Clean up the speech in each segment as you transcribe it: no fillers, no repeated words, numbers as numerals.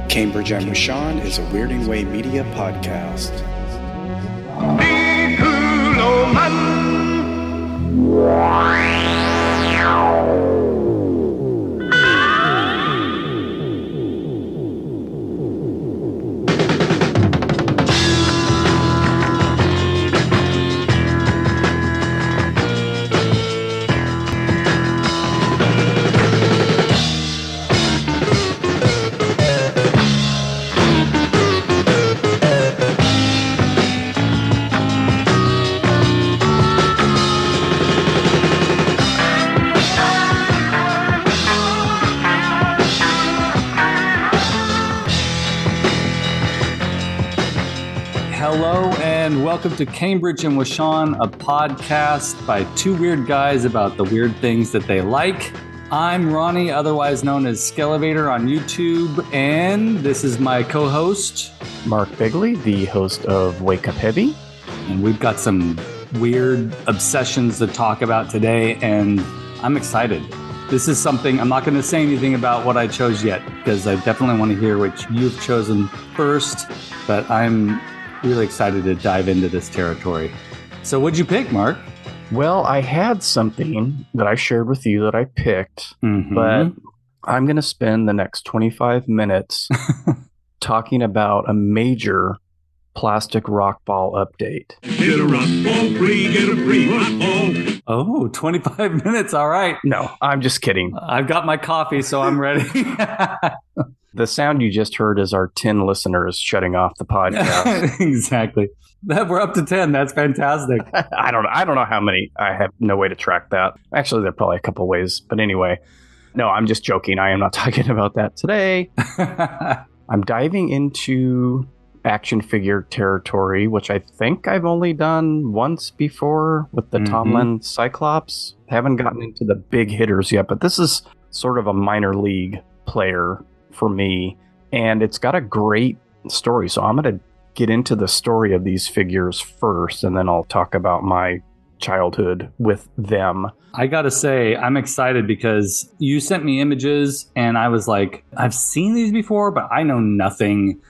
Cambridge and Sean is a Weirding Way Media podcast. Hello and welcome to Cambridge and Sean, a podcast by two weird guys about the weird things that they like. I'm Ronnie, otherwise known as Skelevator on YouTube, and this is my co-host, Mark Bigley, the host of Wake Up Heavy. And we've got some weird obsessions to talk about today, and I'm excited. This is something, I'm not going to say anything about what I chose yet, because I definitely want to hear what you've chosen first, but I'm really excited to dive into this territory. So what'd you pick, Mark? Well, I had something that I shared with you that I picked, but I'm going to spend the next 25 minutes talking about a major plastic rock ball update. Get a rock ball free, get a free rock ball. Oh, 25 minutes. All right. No, I'm just kidding. I've got my coffee, so I'm ready. The sound you just heard is our 10 listeners shutting off the podcast. Exactly. We're up to 10. That's fantastic. I don't know how many. I have no way to track that. Actually, there are probably a couple ways. But anyway, no, I'm just joking. I am not talking about that today. I'm diving into action figure territory, which I think I've only done once before with the Tomlin Cyclops. Haven't gotten into the big hitters yet, but this is sort of a minor league player for me, and it's got a great story. So I'm going to get into the story of these figures first, and then I'll talk about my childhood with them. I gotta say, I'm excited because you sent me images and I was like, I've seen these before, but I know nothing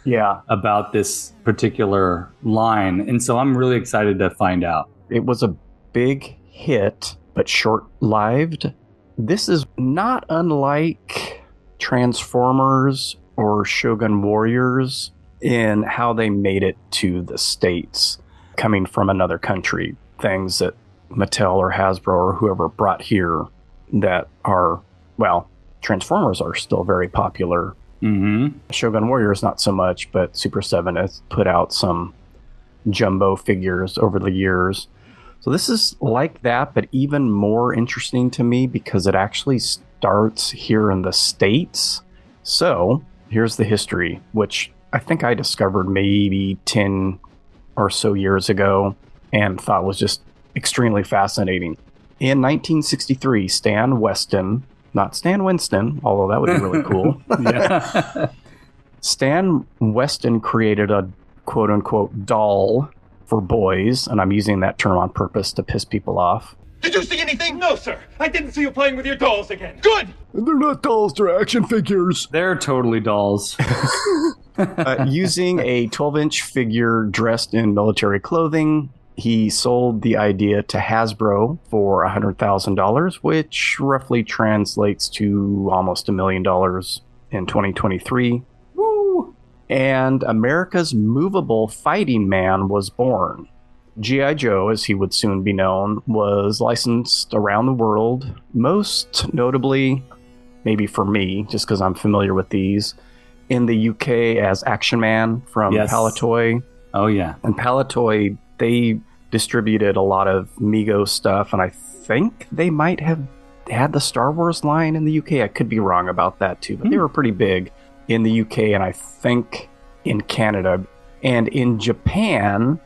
about this particular line. And so I'm really excited to find out. It was a big hit, but short-lived. This is not unlike Transformers or Shogun Warriors in how they made it to the States, coming from another country. Things that Mattel or Hasbro or whoever brought here that are, well, Transformers are still very popular. Shogun Warriors not so much, but Super 7 has put out some jumbo figures over the years. So this is like that, but even more interesting to me because it actually starts here in the States. So here's the history, which I think I discovered maybe 10 or so years ago and thought was just extremely fascinating. In 1963, Stan Weston, not Stan Winston, although that would be really cool. Stan Weston created a quote-unquote doll for boys, and I'm using that term on purpose to piss people off. Did you see anything? No, sir. I didn't see you playing with your dolls again. Good! They're not dolls, they're action figures. They're totally dolls. Using a 12-inch figure dressed in military clothing, he sold the idea to Hasbro for $100,000, which roughly translates to almost $1 million in 2023. Woo! And America's movable fighting man was born. G.I. Joe, as he would soon be known, was licensed around the world, most notably, maybe for me, just because I'm familiar with these, in the UK as Action Man from Palitoy. Oh, yeah. And Palitoy, they distributed a lot of Mego stuff, and I think they might have had the Star Wars line in the UK. I could be wrong about that, too, but they were pretty big in the UK, and I think in Canada. And in Japan,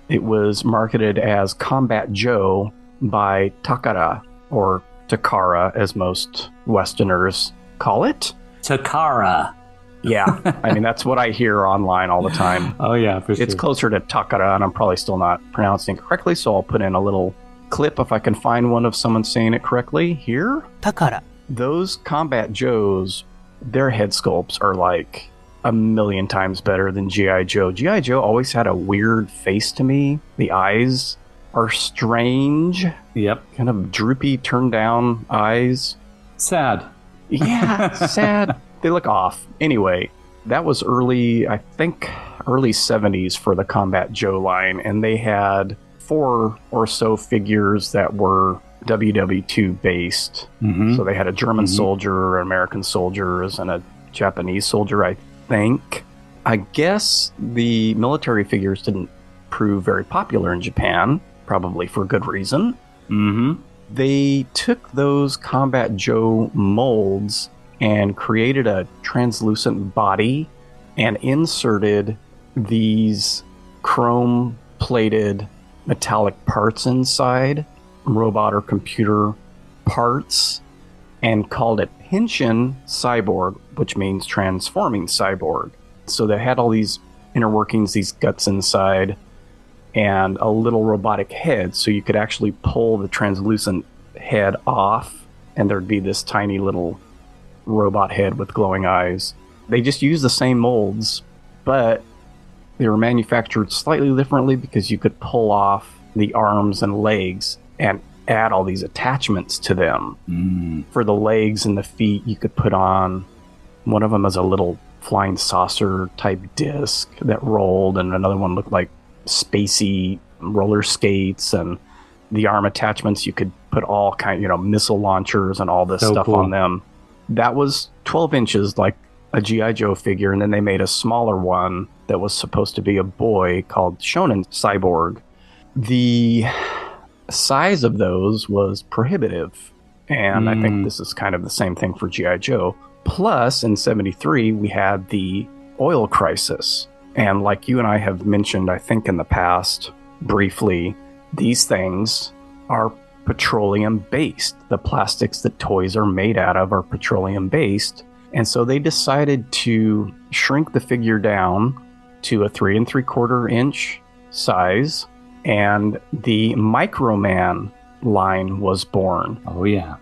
it was marketed as Combat Joe by Takara, or Takara, as most Westerners call it. Takara. Yeah, I mean, that's what I hear online all the time. Oh, yeah, for sure. It's closer to Takara, and I'm probably still not pronouncing it correctly, so I'll put in a little clip if I can find one of someone saying it correctly here. Takara. Those Combat Joes, their head sculpts are like a million times better than G.I. Joe. G.I. Joe always had a weird face to me. The eyes are strange. Yep. Kind of droopy, turned down eyes. Sad. Yeah, sad. They look off. Anyway, that was early 70s for the Combat Joe line, and they had 4 or so figures that were WW2 based. Mm-hmm. So they had a German soldier, an American soldiers, and a Japanese soldier, I think. I guess the military figures didn't prove very popular in Japan, probably for good reason. Mm-hmm. They took those Combat Joe molds and created a translucent body and inserted these chrome-plated metallic parts inside, robot or computer parts, and called it Henshin Cyborg, which means transforming cyborg. So they had all these inner workings, these guts inside, and a little robotic head, so you could actually pull the translucent head off, and there'd be this tiny little robot head with glowing eyes. They just used the same molds, but they were manufactured slightly differently because you could pull off the arms and legs and add all these attachments to them. For the legs and the feet, you could put on, one of them as a little flying saucer type disc that rolled, and another one looked like spacey roller skates, and the arm attachments, you could put all kind, missile launchers and all this stuff cool. on them. That was 12 inches, like a G.I. Joe figure, and then they made a smaller one that was supposed to be a boy called Shonen Cyborg. The size of those was prohibitive, and I think this is kind of the same thing for G.I. Joe. Plus, in 73, we had the oil crisis, and like you and I have mentioned, I think in the past, briefly, these things are petroleum-based. The plastics that toys are made out of are petroleum-based. And so they decided to shrink the figure down to a 3 3/4 inch size, and the Microman line was born. Oh, yeah.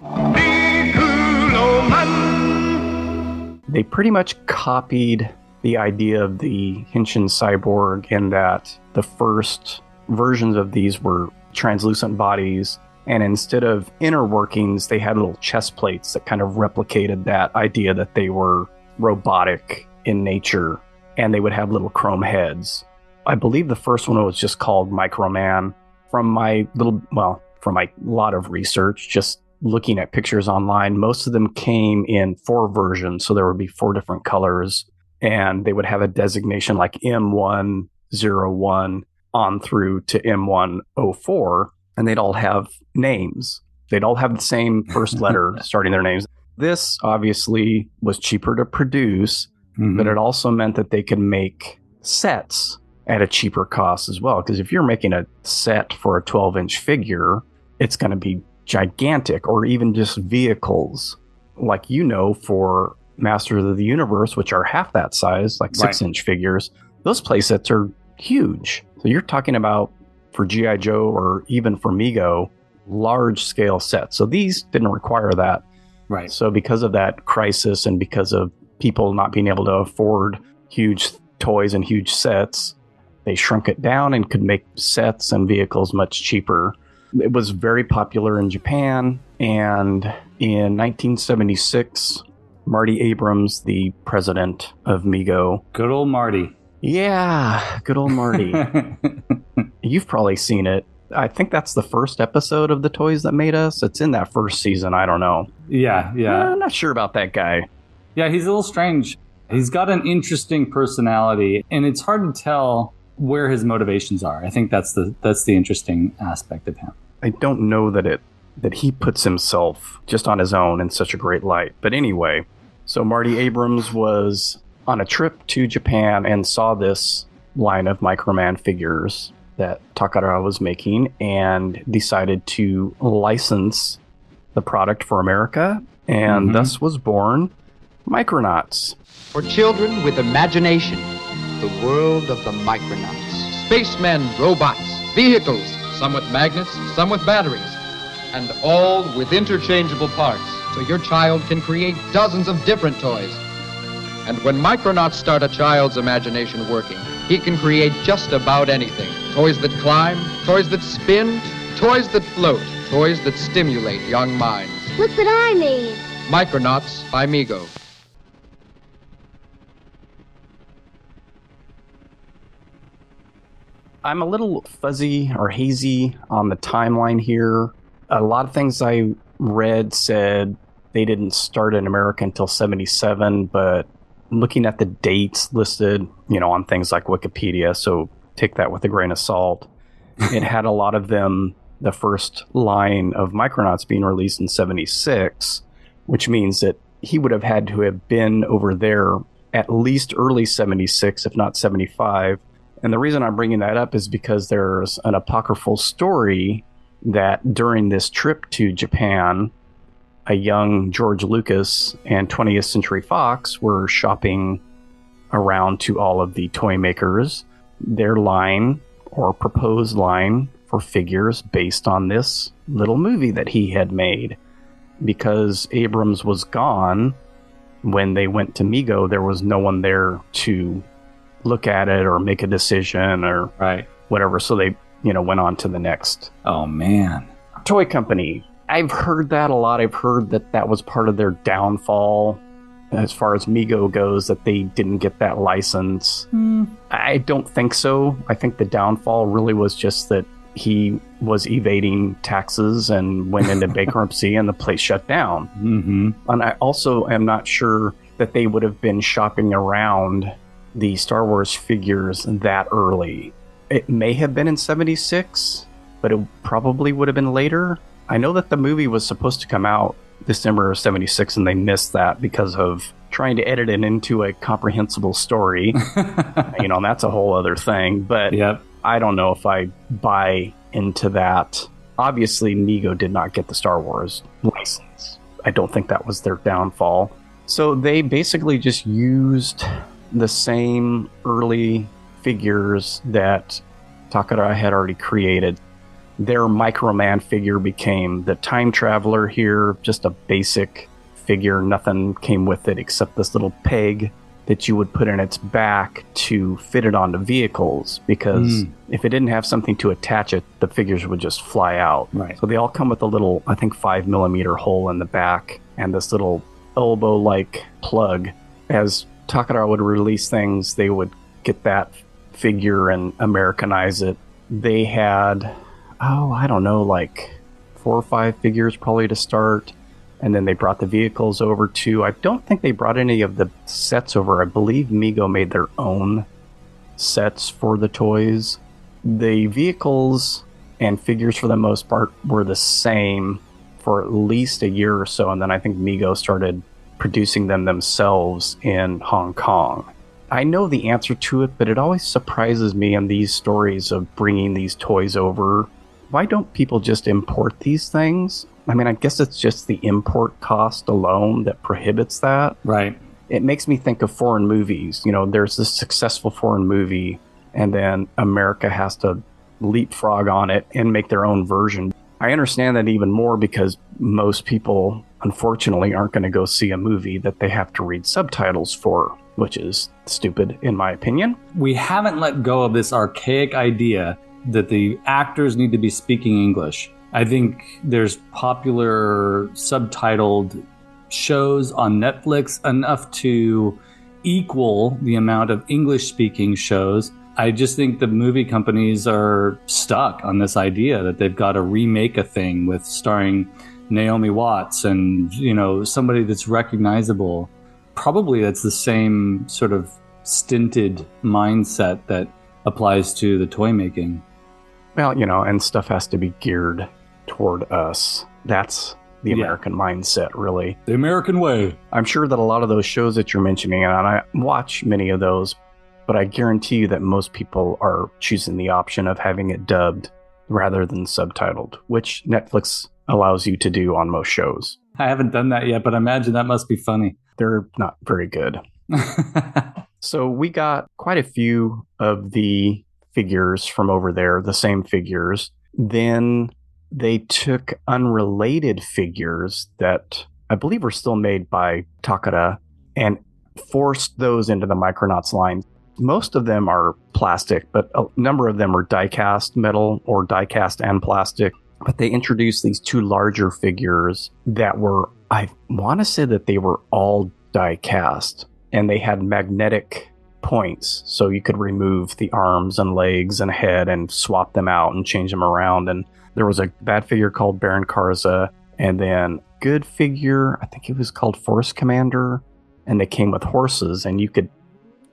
They pretty much copied the idea of the Henshin Cyborg in that the first versions of these were translucent bodies, and instead of inner workings, they had little chest plates that kind of replicated that idea that they were robotic in nature, and they would have little chrome heads. I believe the first one was just called Microman. From my lot of research, just looking at pictures online, most of them came in 4 versions, so there would be 4 different colors, and they would have a designation like M101 on through to M104, and they'd all have names. They'd all have the same first letter starting their names. This obviously was cheaper to produce, but it also meant that they could make sets at a cheaper cost as well. Because if you're making a set for a 12-inch figure, it's going to be gigantic, or even just vehicles. Like, for Masters of the Universe, which are half that size, like 6-inch figures, those playsets are huge. So you're talking about, for G.I. Joe or even for Mego, large-scale sets. So these didn't require that. Right. So because of that crisis and because of people not being able to afford huge toys and huge sets, they shrunk it down and could make sets and vehicles much cheaper. It was very popular in Japan, and in 1976, Marty Abrams, the president of Mego. Good old Marty. Yeah, good old Marty. You've probably seen it. I think that's the first episode of The Toys That Made Us. It's in that first season. I don't know. Yeah. I'm not sure about that guy. Yeah, he's a little strange. He's got an interesting personality, and it's hard to tell where his motivations are. I think that's the interesting aspect of him. I don't know that he puts himself just on his own in such a great light. But anyway, so Marty Abrams was on a trip to Japan and saw this line of Microman figures that Takara was making and decided to license the product for America, and thus was born Micronauts. For children with imagination, the world of the Micronauts. Spacemen, robots, vehicles, some with magnets, some with batteries, and all with interchangeable parts, so your child can create dozens of different toys. And when Micronauts start a child's imagination working, he can create just about anything. Toys that climb, toys that spin, toys that float, toys that stimulate young minds. Look what I made. Micronauts by Mego. I'm a little fuzzy or hazy on the timeline here. A lot of things I read said they didn't start in America until 77, but looking at the dates listed, on things like Wikipedia, so take that with a grain of salt. It had a lot of them, the first line of Micronauts being released in 76, which means that he would have had to have been over there at least early 76, if not 75. And the reason I'm bringing that up is because there's an apocryphal story that during this trip to Japan, a young George Lucas and 20th Century Fox were shopping around to all of the toy makers their line or proposed line for figures based on this little movie that he had made. Because Abrams was gone when they went to Mego, there was no one there to look at it or make a decision or whatever. So they, went on to the next. Oh, man. Toy company. I've heard that a lot. I've heard that was part of their downfall as far as Mego goes, that they didn't get that license. I don't think so. I think the downfall really was just that he was evading taxes and went into bankruptcy and the place shut down. Mm-hmm. And I also am not sure that they would have been shopping around the Star Wars figures that early. It may have been in 76, but it probably would have been later. I know that the movie was supposed to come out December of 76, and they missed that because of trying to edit it into a comprehensible story. And that's a whole other thing. But yep. I don't know if I buy into that. Obviously, Mego did not get the Star Wars license. I don't think that was their downfall. So they basically just used the same early figures that Takara had already created. Their Microman figure became the time traveler here, just a basic figure. Nothing came with it except this little peg that you would put in its back to fit it onto vehicles, because if it didn't have something to attach it, the figures would just fly out. Right. So they all come with a little, I think, 5mm hole in the back and this little elbow-like plug. As Takara would release things, they would get that figure and Americanize it. They had, like 4 or 5 figures probably to start. And then they brought the vehicles over too. I don't think they brought any of the sets over. I believe Mego made their own sets for the toys. The vehicles and figures for the most part were the same for at least a year or so. And then I think Mego started producing them themselves in Hong Kong. I know the answer to it, but it always surprises me in these stories of bringing these toys over. Why don't people just import these things? I mean, I guess it's just the import cost alone that prohibits that. Right. It makes me think of foreign movies. There's this successful foreign movie, and then America has to leapfrog on it and make their own version. I understand that even more because most people, unfortunately, aren't going to go see a movie that they have to read subtitles for, which is stupid, in my opinion. We haven't let go of this archaic idea that the actors need to be speaking English. I think there's popular subtitled shows on Netflix enough to equal the amount of English-speaking shows. I just think the movie companies are stuck on this idea that they've got to remake a thing with starring Naomi Watts and, somebody that's recognizable. Probably that's the same sort of stinted mindset that applies to the toy making. Well, and stuff has to be geared toward us. That's the American mindset, really. The American way. I'm sure that a lot of those shows that you're mentioning, and I watch many of those, but I guarantee you that most people are choosing the option of having it dubbed rather than subtitled, which Netflix allows you to do on most shows. I haven't done that yet, but I imagine that must be funny. They're not very good. So we got quite a few of the figures from over there, the same figures. Then they took unrelated figures that I believe were still made by Takara and forced those into the Micronauts line. Most of them are plastic, but a number of them are die-cast metal or die-cast and plastic. But they introduced these two larger figures that were, I want to say that they were all die-cast, and they had magnetic points, so you could remove the arms and legs and head and swap them out and change them around. And there was a bad figure called Baron Karza, and then good figure, I think it was called Force Commander, and they came with horses, and you could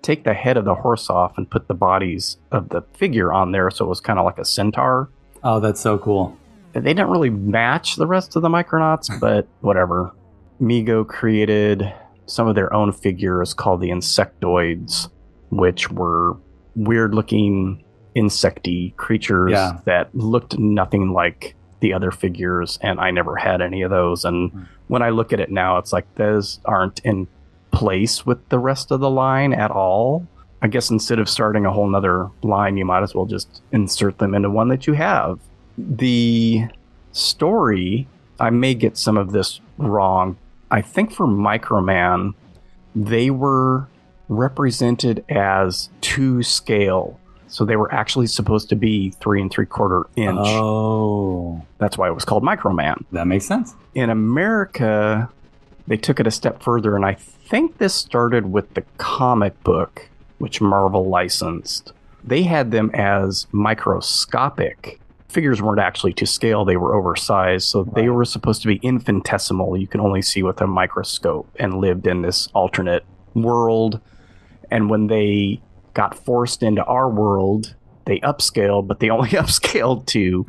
take the head of the horse off and put the bodies of the figure on there, so it was kind of like a centaur. Oh, that's so cool. They didn't really match the rest of the Micronauts, but whatever. Mego created some of their own figures called the Insectoids, which were weird-looking insecty creatures that looked nothing like the other figures, and I never had any of those. And when I look at it now, it's like those aren't in place with the rest of the line at all. I guess instead of starting a whole nother line, you might as well just insert them into one that you have. The story, I may get some of this wrong. I think for Microman, they were represented as to scale. So they were actually supposed to be 3 3/4 inch. Oh. That's why it was called Microman. That makes sense. In America, they took it a step further, and I think this started with the comic book, which Marvel licensed. They had them as microscopic. Figures weren't actually to scale, they were oversized, so they were supposed to be infinitesimal. You can only see with a microscope, and lived in this alternate world. And when they got forced into our world, they upscaled, but they only upscaled to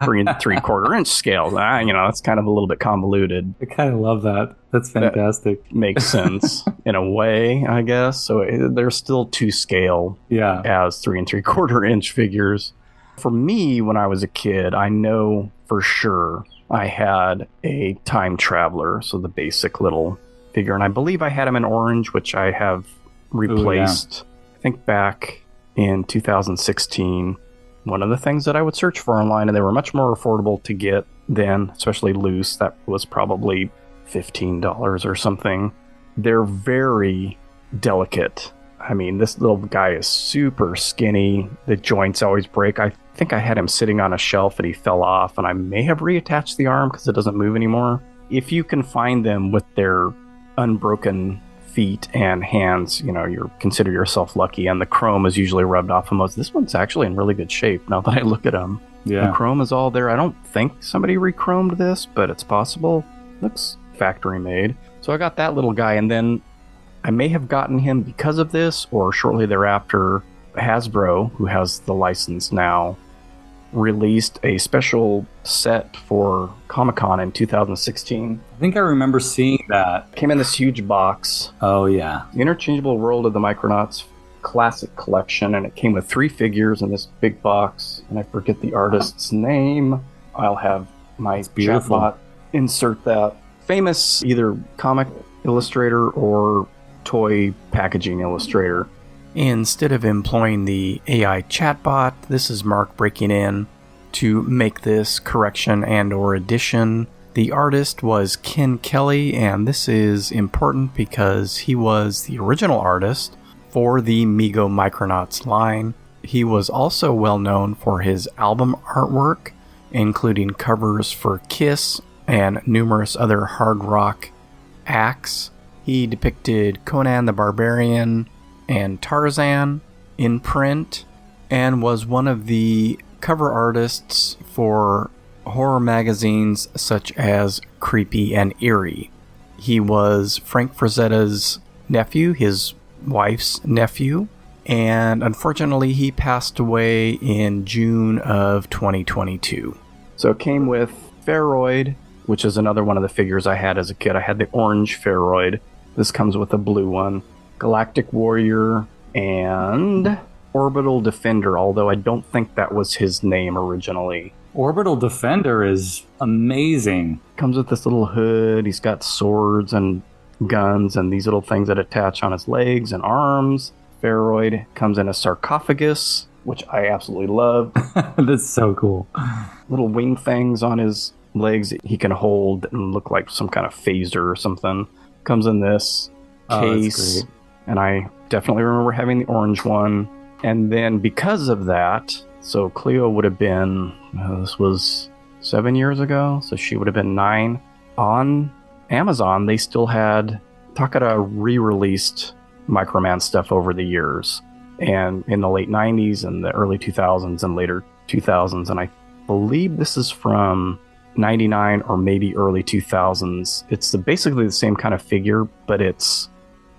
3 3/4 inch scale. It's kind of a little bit convoluted. I kind of love that. That's fantastic. That makes sense in a way, I guess. So they're still to scale as 3 3/4 inch figures. For me, when I was a kid, I know for sure I had a time traveler, so the basic little figure. And I believe I had him in orange, which I have replaced. I think back in 2016, one of the things that I would search for online, and they were much more affordable to get then, especially loose, that was probably $15 or something. They're very delicate. I mean, this little guy is super skinny. The joints always break. I think I had him sitting on a shelf and he fell off, and I may have reattached the arm because it doesn't move anymore. If you can find them with their unbroken feet and hands, you consider yourself lucky, and the chrome is usually rubbed off of most. This one's actually in really good shape now that I look at him. The chrome is all there. I don't think somebody re-chromed this, but it's possible. Looks factory made. So I got that little guy, and then I may have gotten him because of this, or shortly thereafter, Hasbro, who has the license now, released a special set for Comic-Con in 2016. I think I remember seeing that. Came in this huge box. Oh, yeah. The Interchangeable World of the Micronauts Classic Collection, and it came with 3 figures in this big box, and I forget the artist's name. I'll have my chatbot insert that. Famous either comic illustrator or toy packaging illustrator. Instead of employing the AI chatbot, this is Mark breaking in to make this correction and or addition. The artist was Ken Kelly, and this is important because he was the original artist for the Mego Micronauts line. He was also well known for his album artwork, including covers for Kiss and numerous other hard rock acts. He depicted Conan the Barbarian and Tarzan in print, and was one of the cover artists for horror magazines such as Creepy and Eerie. He was Frank Frazetta's nephew, his wife's nephew, and unfortunately he passed away in June of 2022. So it came with Pharoid, which is another one of the figures I had as a kid. I had the orange Pharoid. This comes with a blue one. Galactic Warrior and Orbital Defender, although I don't think that was his name originally. Orbital Defender is amazing. Comes with this little hood. He's got swords and guns and these little things that attach on his legs and arms. Pharoid comes in a sarcophagus, which I absolutely love. That's so cool. Little wing things on his legs that he can hold and look like some kind of phaser or something. Comes in this case. And I definitely remember having the orange one. And then because of that, so Cleo would have been, this was 7 years ago, so she would have been 9. On Amazon, they still had Takara re-released Microman stuff over the years. And in the late 90s and the early 2000s and later 2000s. And I believe this is from 99 or maybe early 2000s. It's basically the same kind of figure, but it's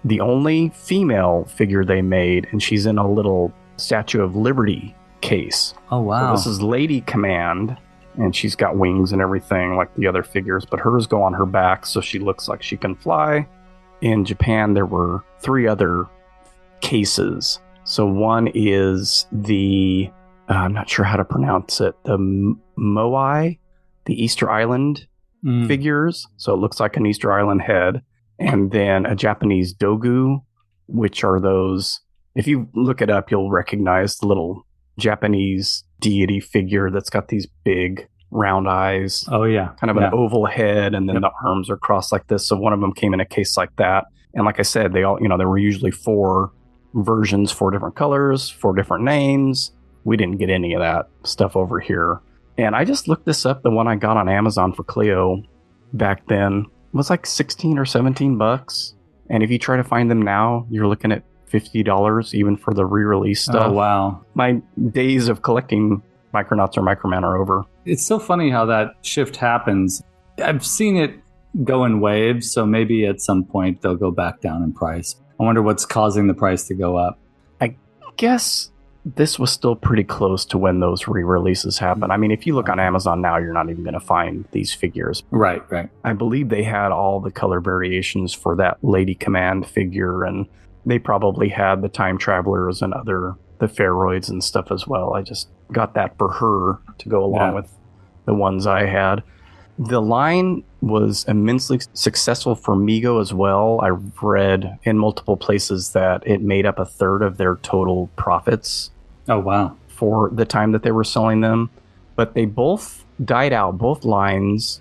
the only female figure they made, and she's in a little Statue of Liberty case. Oh, wow. So this is Lady Command, and she's got wings and everything like the other figures, but hers go on her back, so she looks like she can fly. In Japan, there were 3 other cases. So one is the, I'm not sure how to pronounce it, the Moai, the Easter Island figures. So it looks like an Easter Island head. And then a Japanese Dogu, which are those, if you look it up, you'll recognize the little Japanese deity figure that's got these big round eyes. Oh, yeah. Kind of an oval head, and then the arms are crossed like this. So one of them came in a case like that. And like I said, they all, there were usually 4 versions, 4 different colors, 4 different names. We didn't get any of that stuff over here. And I just looked this up. The one I got on Amazon for Cleo back then was like 16 or 17 bucks. And if you try to find them now, you're looking at $50 even for the re-release stuff. Oh, wow. My days of collecting Micronauts or Microman are over. It's so funny how that shift happens. I've seen it go in waves, so maybe at some point they'll go back down in price. I wonder what's causing the price to go up. I guess this was still pretty close to when those re-releases happened. I mean, if you look on Amazon now, you're not even going to find these figures. Right. I believe they had all the color variations for that Lady Command figure, and they probably had the Time Travelers and the Pharoids and stuff as well. I just got that for her to go along with the ones I had. The line was immensely successful for Mego as well. I read in multiple places that it made up 1/3 of their total profits. Oh, wow. For the time that they were selling them. But they both died out, both lines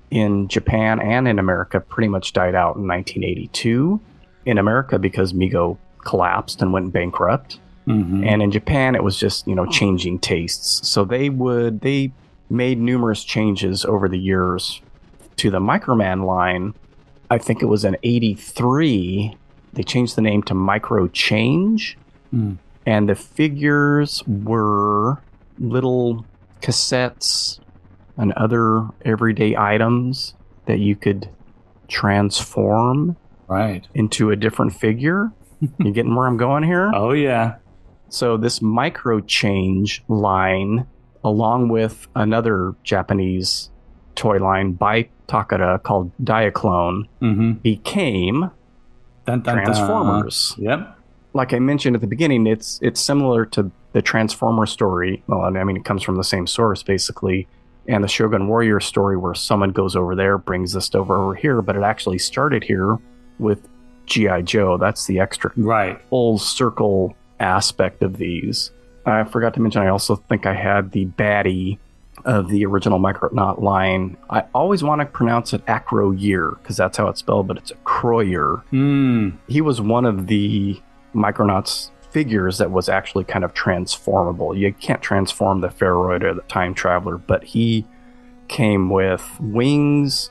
in Japan and in America pretty much died out in 1982. In America because Mego collapsed and went bankrupt. Mm-hmm. And in Japan, it was just, changing tastes. So they made numerous changes over the years to the Microman line. I think it was in 83. They changed the name to Micro Change. And the figures were little cassettes and other everyday items that you could transform into a different figure. You getting where I'm going here? Oh, yeah. So this Micro Change line, along with another Japanese toy line by Takara called Diaclone, became Transformers. Yep. Like I mentioned at the beginning, it's similar to the Transformer story. Well, I mean, it comes from the same source, basically. And the Shogun Warrior story where someone goes over there, brings this over here, but it actually started here with G.I. Joe. That's the extra full circle aspect of these. I forgot to mention, I also think I had the baddie of the original Micronaut line. I always want to pronounce it Acroyear, because that's how it's spelled, but it's Acroyer. He was one of the Micronauts figures that was actually kind of transformable. You can't transform the Pharoid or the Time Traveler, but he came with wings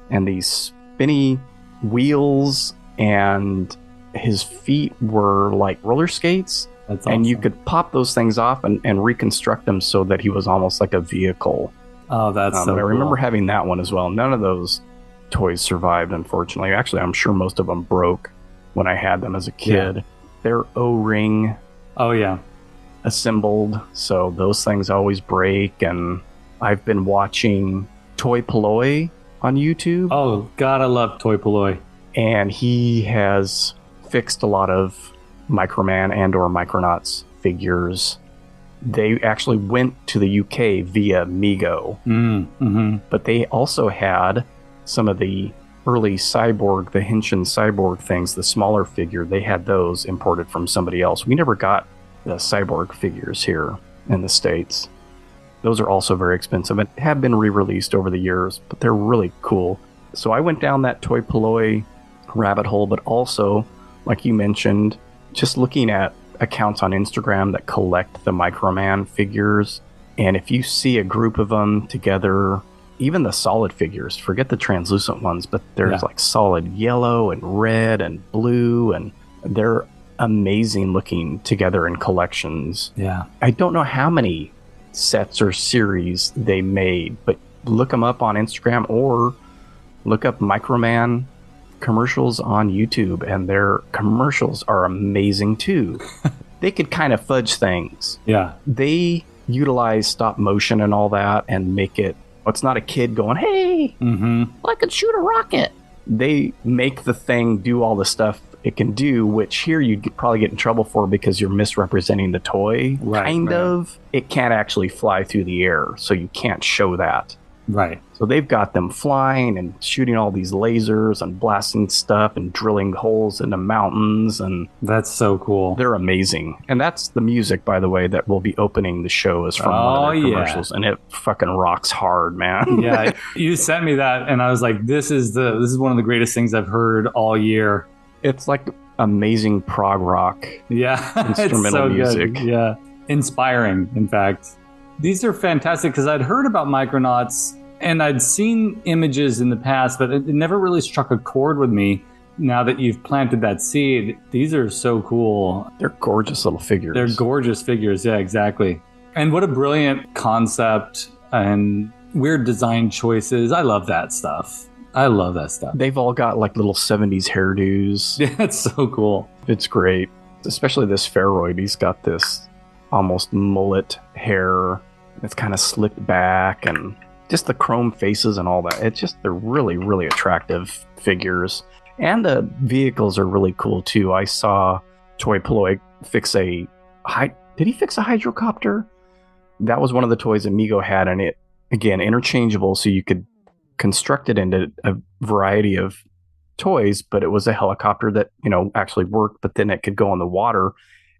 and these spinny wheels, and his feet were like roller skates. That's awesome. And you could pop those things off and reconstruct them so that he was almost like a vehicle. Oh, that's so cool. I remember cool. having that one as well. None of those toys survived, unfortunately. Actually, I'm sure most of them broke when I had them as a kid. Yeah. They're O-ring assembled, so those things always break. And I've been watching Toy Polloi on YouTube. Oh, God, I love Toy Polloi. And he has fixed a lot of Microman and or Micronauts figures. They actually went to the UK via Mego. But they also had some of the early Cyborg, the Henshin Cyborg things, the smaller figure. They had those imported from somebody else. We never got the Cyborg figures here in the States. Those are also very expensive and have been re-released over the years, but they're really cool. So I went down that Toy Polloi rabbit hole, but also like you mentioned, just looking at accounts on Instagram that collect the Microman figures, and if you see a group of them together, even the solid figures, forget the translucent ones, but there's like solid yellow and red and blue, and they're amazing looking together in collections. Yeah. I don't know how many sets or series they made, but look them up on Instagram or look up Microman commercials on YouTube, and their commercials are amazing too. They could kind of fudge things. Yeah. They utilize stop motion and all that and make it, it's not a kid going, hey, I could shoot a rocket. They make the thing do all the stuff it can do, which here you'd probably get in trouble for because you're misrepresenting the toy. Kind of. It can't actually fly through the air, so you can't show that. Right. So they've got them flying and shooting all these lasers and blasting stuff and drilling holes into mountains, and that's so cool. They're amazing. And that's the music, by the way, that will be opening the show is from one of their commercials, and it fucking rocks hard, man. Yeah, you sent me that, and I was like, this is one of the greatest things I've heard all year. It's like amazing prog rock. Yeah, instrumental it's so music. Good. Yeah, inspiring, in fact. These are fantastic because I'd heard about Micronauts and I'd seen images in the past, but it never really struck a chord with me. Now that you've planted that seed, these are so cool. They're gorgeous little figures. They're gorgeous figures, yeah, exactly. And what a brilliant concept and weird design choices. I love that stuff. They've all got like little 70s hairdos. Yeah, it's so cool. It's great. Especially this Pharoid. He's got this almost mullet hair. It's kind of slicked back, and just the chrome faces and all that. It's just, they're really, really attractive figures. And the vehicles are really cool too. I saw Toy Ploy fix did he fix a hydrocopter? That was one of the toys Amigo had, and it, again, interchangeable, so you could construct it into a variety of toys, but it was a helicopter that, actually worked, but then it could go in the water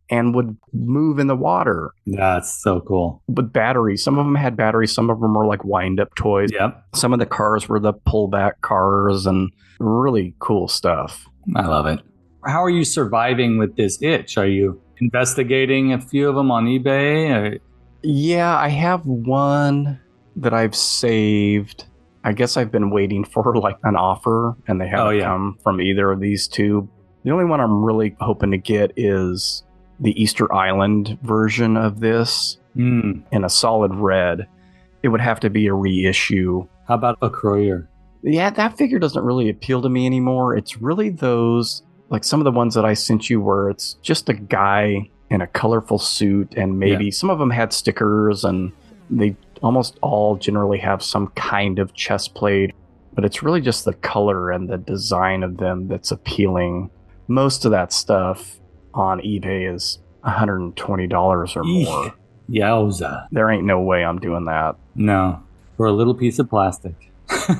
and would move in the water. That's so cool. With batteries. Some of them had batteries. Some of them were like wind-up toys. Yep. Some of the cars were the pullback cars, and really cool stuff. I love it. How are you surviving with this itch? Are you investigating a few of them on eBay? Yeah, I have one that I've saved. I guess I've been waiting for like an offer, and they haven't come from either of these two. The only one I'm really hoping to get is the Easter Island version of this in a solid red. It would have to be a reissue. How about a Croyer? Yeah, that figure doesn't really appeal to me anymore. It's really those, like some of the ones that I sent you where it's just a guy in a colorful suit, and maybe some of them had stickers, and they almost all generally have some kind of chest plate, but it's really just the color and the design of them that's appealing. Most of that stuff on eBay is $120 or more. Yowza. There ain't no way I'm doing that. No, for a little piece of plastic.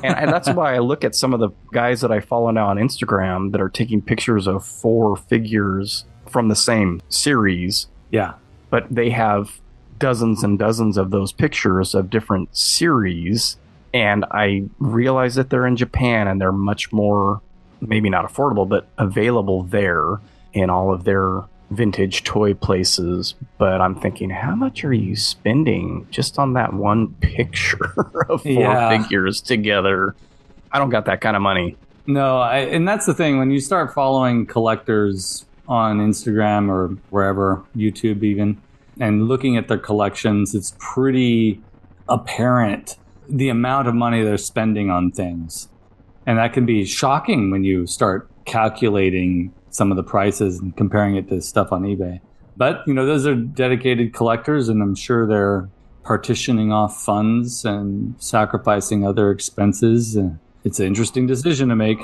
and that's why I look at some of the guys that I follow now on Instagram that are taking pictures of 4 figures from the same series. Yeah. But they have dozens and dozens of those pictures of different series. And I realize that they're in Japan and they're much more, maybe not affordable, but available there in all of their vintage toy places. But I'm thinking, how much are you spending just on that one picture of 4 figures together? I don't got that kind of money. No, and that's the thing. When you start following collectors on Instagram or wherever, YouTube even, and looking at their collections, it's pretty apparent the amount of money they're spending on things. And that can be shocking when you start calculating some of the prices and comparing it to stuff on eBay. But, those are dedicated collectors, and I'm sure they're partitioning off funds and sacrificing other expenses. It's an interesting decision to make.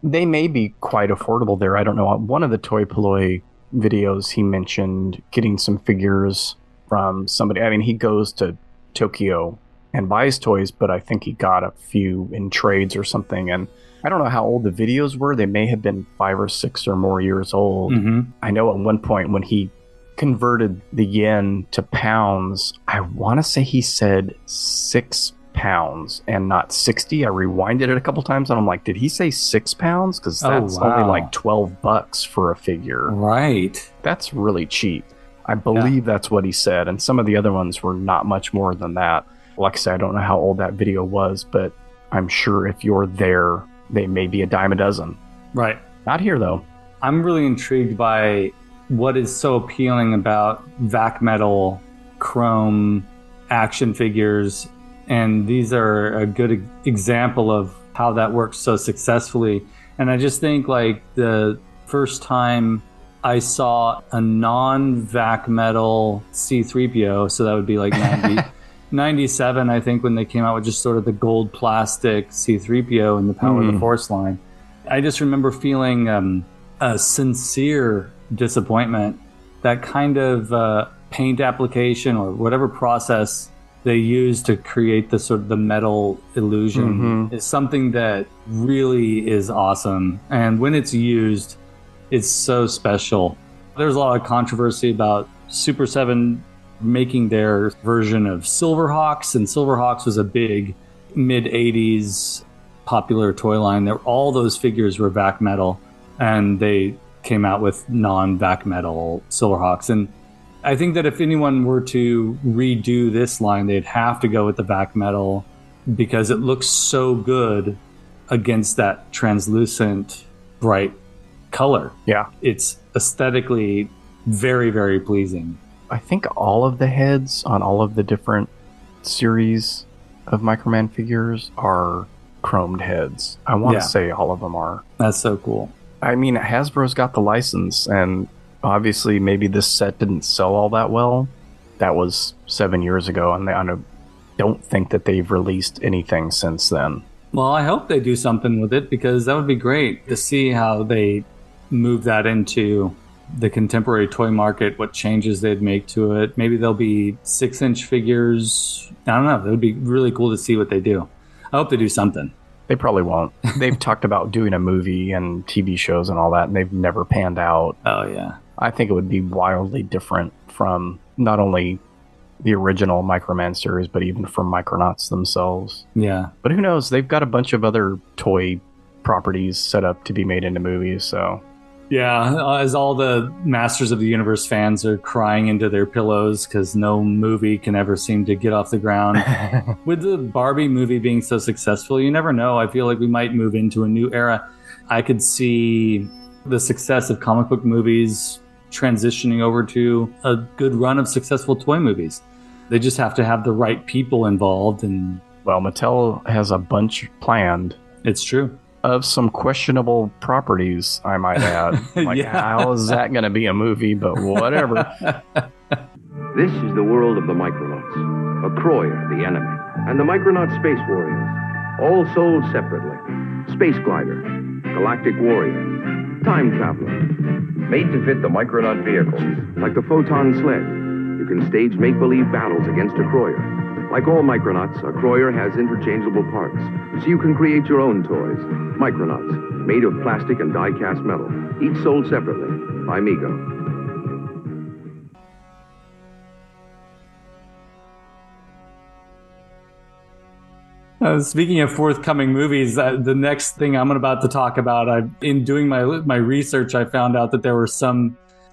They may be quite affordable there. I don't know. One of the Toy Ploy videos, he mentioned getting some figures from somebody. I mean, he goes to Tokyo and buys toys, but I think he got a few in trades or something. And I don't know how old the videos were. They may have been 5 or 6 or more years old. Mm-hmm. I know at one point when he converted the yen to pounds, I want to say he said £6 pounds and not 60. I rewinded it a couple times and I'm like, did he say 6 pounds? Because that's only like $12 for a figure. Right. That's really cheap. I believe that's what he said. And some of the other ones were not much more than that. Like I said, I don't know how old that video was, but I'm sure if you're there, they may be a dime a dozen. Right. Not here, though. I'm really intrigued by what is so appealing about vac metal, chrome, action figures. And these are a good example of how that works so successfully. And I just think like the first time I saw a non-vac metal C-3PO, so that would be like 97, I think, when they came out with just sort of the gold plastic C-3PO in the Power of the Force line. I just remember feeling a sincere disappointment. That kind of paint application or whatever process they use to create the sort of the metal illusion is something that really is awesome. And when it's used, it's so special. There's a lot of controversy about Super 7 making their version of Silverhawks, and Silverhawks was a big mid-80s popular toy line. All those figures were vac metal, and they came out with non-vac metal Silverhawks. And I think that if anyone were to redo this line, they'd have to go with the vac metal because it looks so good against that translucent, bright color. Yeah. It's aesthetically very, very pleasing. I think all of the heads on all of the different series of Microman figures are chromed heads. I want to say all of them are. That's so cool. I mean, Hasbro's got the license, and obviously maybe this set didn't sell all that well. That was 7 years ago, and I don't think that they've released anything since then. Well, I hope they do something with it, because that would be great to see how they move that into the contemporary toy market, what changes they'd make to it. Maybe there'll be 6-inch figures. I don't know. It would be really cool to see what they do. I hope they do something. They probably won't. They've talked about doing a movie and TV shows and all that, and they've never panned out. Oh, yeah. I think it would be wildly different from not only the original Microman series, but even from Micronauts themselves. Yeah. But who knows? They've got a bunch of other toy properties set up to be made into movies, so... Yeah, as all the Masters of the Universe fans are crying into their pillows because no movie can ever seem to get off the ground. With the Barbie movie being so successful, you never know. I feel like we might move into a new era. I could see the success of comic book movies transitioning over to a good run of successful toy movies. They just have to have the right people involved. And well, Mattel has a bunch planned. It's true. Of some questionable properties, I might add. Like, how is that going to be a movie? But whatever. This is the world of the Micronauts. A Croyer, the enemy, and the Micronaut Space Warriors, all sold separately. Space Glider, Galactic Warrior, Time Traveler. Made to fit the Micronaut vehicles. Like the Photon Sled, you can stage make-believe battles against a Croyer. Like all Micronauts, a Croyer has interchangeable parts, so you can create your own toys. Micronauts, made of plastic and die-cast metal, each sold separately by Mego. Speaking of forthcoming movies, the next thing I'm about to talk about, in doing my research, I found out that there were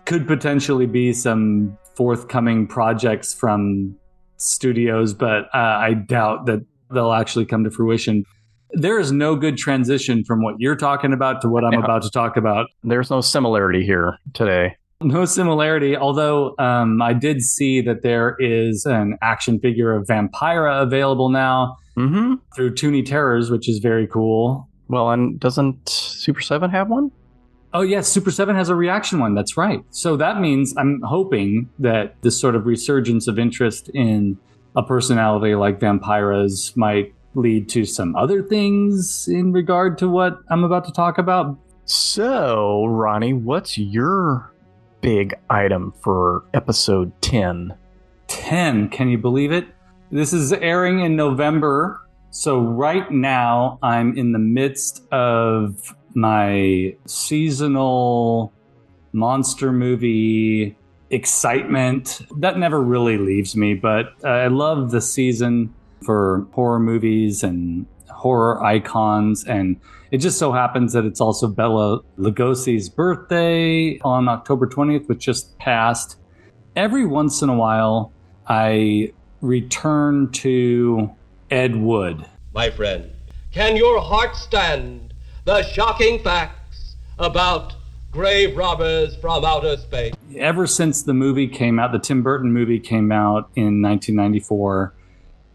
could potentially be some forthcoming projects from studios, but I doubt that they'll actually come to fruition. There is no good transition from what you're talking about to what I'm about to talk about. There's no similarity here today. No similarity, although I did see that there is an action figure of Vampira available now through Toony Terrors, which is very cool. Well, and doesn't Super 7 have one? Oh, yes, Super 7 has a reaction one. That's right. So that means I'm hoping that this sort of resurgence of interest in a personality like Vampira's might lead to some other things in regard to what I'm about to talk about. So, Ronnie, what's your big item for episode 10? 10, can you believe it? This is airing in November. So right now I'm in the midst of my seasonal monster movie excitement. That never really leaves me, but I love the season. for horror movies and horror icons. And it just so happens that it's also Bela Lugosi's birthday on October 20th, which just passed. Every once in a while, I return to Ed Wood. My friend, can your heart stand the shocking facts about grave robbers from outer space? Ever since the movie came out, the Tim Burton movie came out in 1994,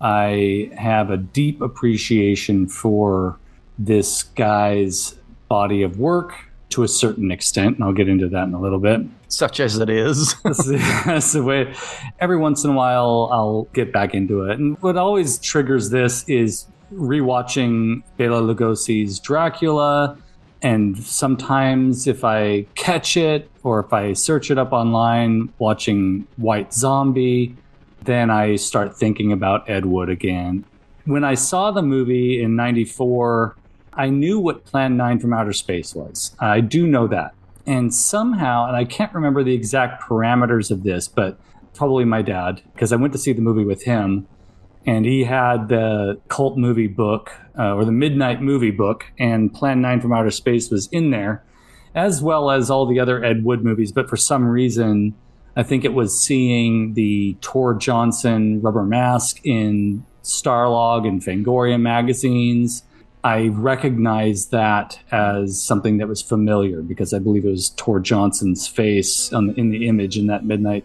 I have a deep appreciation for this guy's body of work to a certain extent, and I'll get into that in a little bit. Such as it is. That's the way. Every once in a while, I'll get back into it. And what always triggers this is rewatching Bela Lugosi's Dracula. And sometimes if I catch it or if I search it up online, watching White Zombie, then I start thinking about Ed Wood again. When I saw the movie in 94, I knew what Plan 9 from Outer Space was. I do know that. And somehow, and I can't remember the exact parameters of this, but probably my dad, because I went to see the movie with him, and he had the cult movie book, or the Midnight movie book, and Plan 9 from Outer Space was in there, as well as all the other Ed Wood movies. But for some reason, I think it was seeing the Tor Johnson rubber mask in Starlog and Fangoria magazines. I recognized that as something that was familiar because I believe it was Tor Johnson's face in the image in that Midnight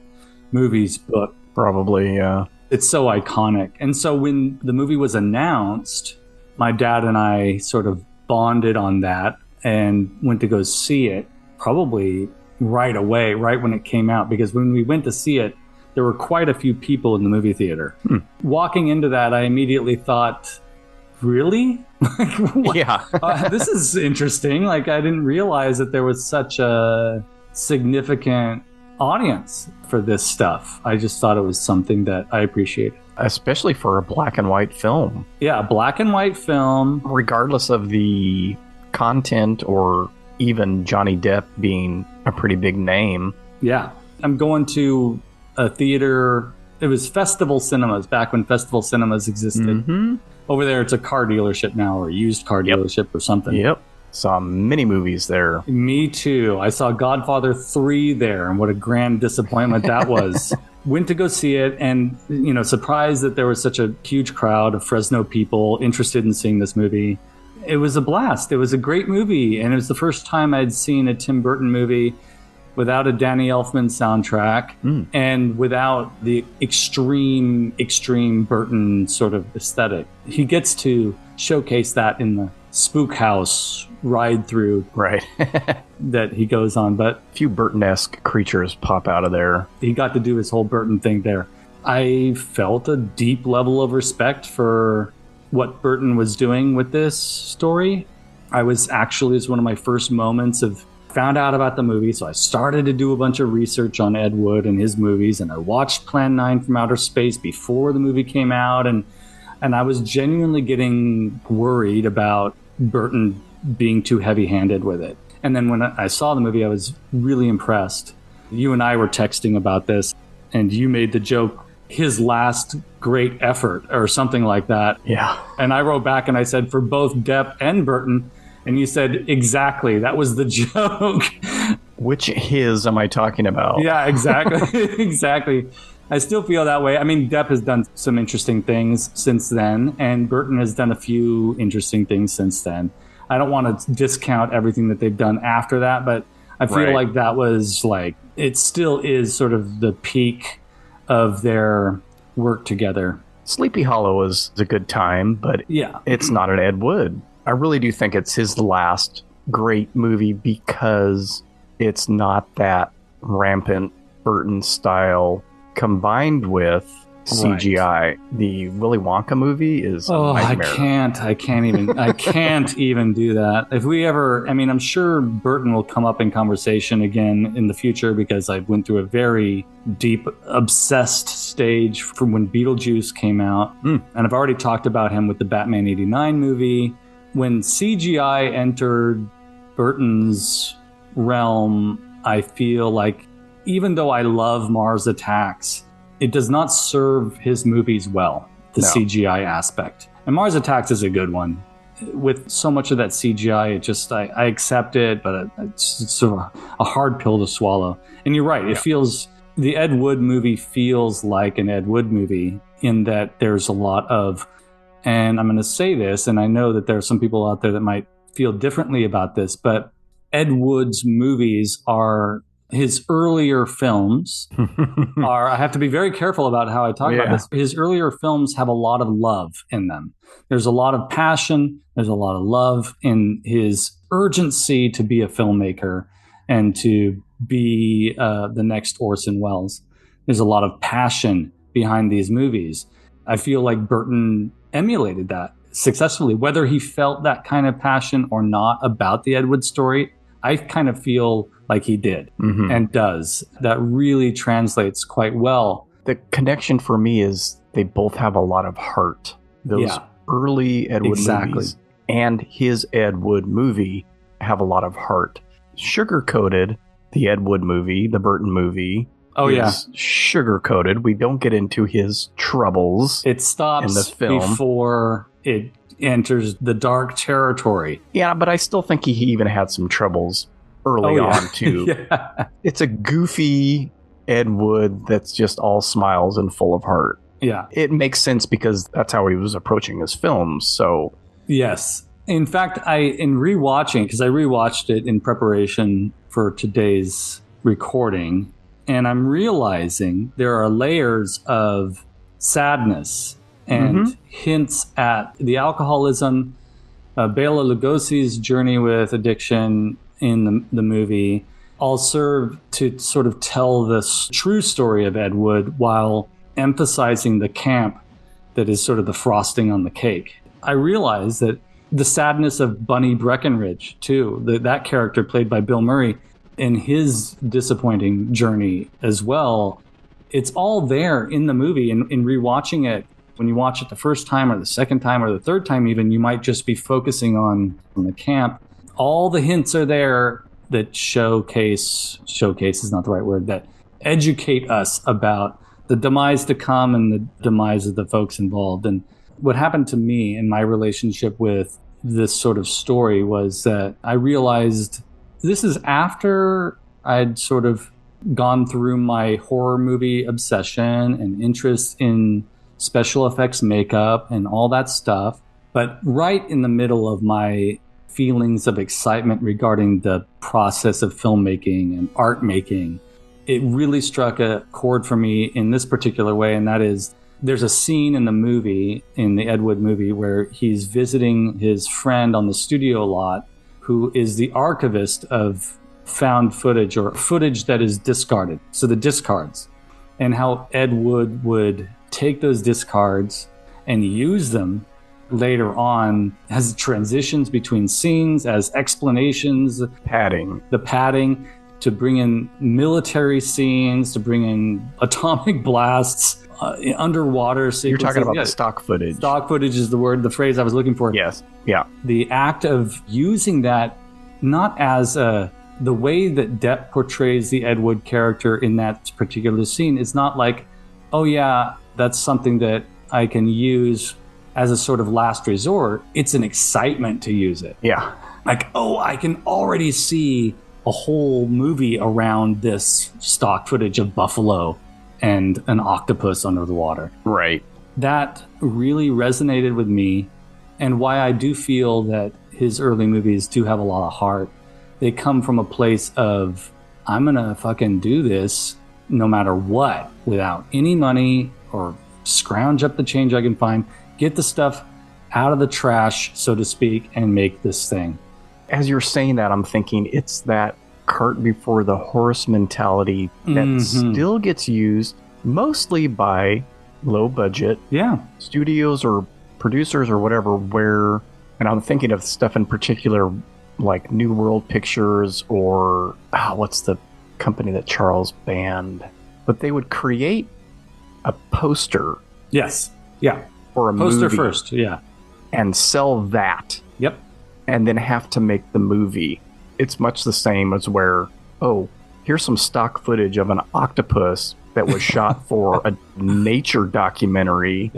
Movies book. Probably, yeah. It's so iconic. And so when the movie was announced, my dad and I sort of bonded on that and went to go see it probably right away, right when it came out, because when we went to see it, there were quite a few people in the movie theater. Walking into that, I immediately thought, really? Yeah. This is interesting. Like, I didn't realize that there was such a significant audience for this stuff. I just thought it was something that I appreciated. Especially for a black and white film. Yeah, a black and white film. Regardless of the content or even Johnny Depp being a pretty big name. Yeah. I'm going to a theater. It was Festival Cinemas, back when Festival Cinemas existed. Mm-hmm. Over there, it's a car dealership now, or a used car dealership or something. Yep. Saw many movies there. Me too. I saw Godfather 3 there, and what a grand disappointment that was. Went to go see it, and, you know, surprised that there was such a huge crowd of Fresno people interested in seeing this movie. It was a blast. It was a great movie, and it was the first time I'd seen a Tim Burton movie without a Danny Elfman soundtrack and without the extreme Burton sort of aesthetic. He gets to showcase that in the Spook House ride through right that he goes on. But a few Burton-esque creatures pop out of there. He got to do his whole Burton thing there. I felt a deep level of respect for what Burton was doing with this story. It was one of my first moments of found out about the movie, so I started to do a bunch of research on Ed Wood and his movies, and I watched Plan 9 from Outer Space before the movie came out, and I was genuinely getting worried about Burton being too heavy-handed with it. And then when I saw the movie, I was really impressed. You and I were texting about this, and you made the joke, his last great effort, or something like that. Yeah. And I wrote back and I said, for both Depp and Burton. And you said, exactly, that was the joke. Which his am I talking about? Yeah, exactly. Exactly. I still feel that way. I mean, Depp has done some interesting things since then, and Burton has done a few interesting things since then. I don't want to discount everything that they've done after that, but I feel like that was like, it still is sort of the peak of their work together. Sleepy Hollow was a good time, but yeah, it's not an Ed Wood. I really do think it's his last great movie because it's not that rampant Burton style combined with CGI. The Willy Wonka movie is a nightmare. I can't even do that. If we ever, I mean, I'm sure Burton will come up in conversation again in the future because I went through a very deep, obsessed stage from when Beetlejuice came out. And I've already talked about him with the Batman 89 movie. When CGI entered Burton's realm, I feel like even though I love Mars Attacks, it does not serve his movies well. the No. CGI aspect. And Mars Attacks is a good one. With so much of that CGI, I accept it, but it's sort of a hard pill to swallow. And you're right, the Ed Wood movie feels like an Ed Wood movie in that there's a lot of, and I'm going to say this, and I know that there are some people out there that might feel differently about this, but Ed Wood's movies are his earlier films are, I have to be very careful about how I talk about this. His earlier films have a lot of love in them. There's a lot of passion. There's a lot of love in his urgency to be a filmmaker and to be the next Orson Welles. There's a lot of passion behind these movies. I feel like Burton emulated that successfully. Whether he felt that kind of passion or not about the Ed Wood story, I kind of feel like he did and does. That really translates quite well. The connection for me is they both have a lot of heart. Those early Ed Wood movies and his Ed Wood movie have a lot of heart. Sugar-coated, the Ed Wood movie, the Burton movie, is sugar-coated. We don't get into his troubles. It stops in the film before it enters the dark territory. Yeah, but I still think he even had some troubles early on, too. It's a goofy Ed Wood that's just all smiles and full of heart. Yeah. It makes sense because that's how he was approaching his films, so... Yes. In fact, in rewatching, because I rewatched it in preparation for today's recording, and I'm realizing there are layers of sadness and hints at the alcoholism, Bela Lugosi's journey with addiction in the movie, all serve to sort of tell this true story of Ed Wood while emphasizing the camp that is sort of the frosting on the cake. I realize that the sadness of Bunny Breckenridge, too, that character played by Bill Murray, in his disappointing journey as well, it's all there in the movie. And in rewatching it, when you watch it the first time or the second time or the third time even, you might just be focusing on the camp. All the hints are there that showcase is not the right word, that educate us about the demise to come and the demise of the folks involved. And what happened to me in my relationship with this sort of story was that I realized this is after I'd sort of gone through my horror movie obsession and interest in special effects makeup and all that stuff. But right in the middle of my feelings of excitement regarding the process of filmmaking and art making, it really struck a chord for me in this particular way. And that is, there's a scene in the movie, in the Ed Wood movie, where he's visiting his friend on the studio lot, who is the archivist of found footage or footage that is discarded. So the discards, and how Ed Wood would take those discards and use them later on as transitions between scenes, as explanations, the padding to bring in military scenes, to bring in atomic blasts, underwater sequences. You're talking about the stock footage. Stock footage is the phrase I was looking for. Yes. Yeah. The act of using that not as the way that Depp portrays the Ed Wood character in that particular scene is not like, oh yeah, that's something that I can use as a sort of last resort. It's an excitement to use it. Yeah. Like, oh, I can already see a whole movie around this stock footage of buffalo and an octopus under the water. Right. That really resonated with me, and why I do feel that his early movies do have a lot of heart. They come from a place of, I'm gonna fucking do this no matter what, without any money, or scrounge up the change I can find, get the stuff out of the trash, so to speak, and make this thing. As you're saying that, I'm thinking it's that cart before the horse mentality that still gets used mostly by low budget studios or producers or whatever, where, and I'm thinking of stuff in particular like New World Pictures or what's the company that Charles banned, but they would create a poster for a poster movie first and sell that and then have to make the movie. It's much the same as where, oh, here's some stock footage of an octopus that was shot for a nature documentary.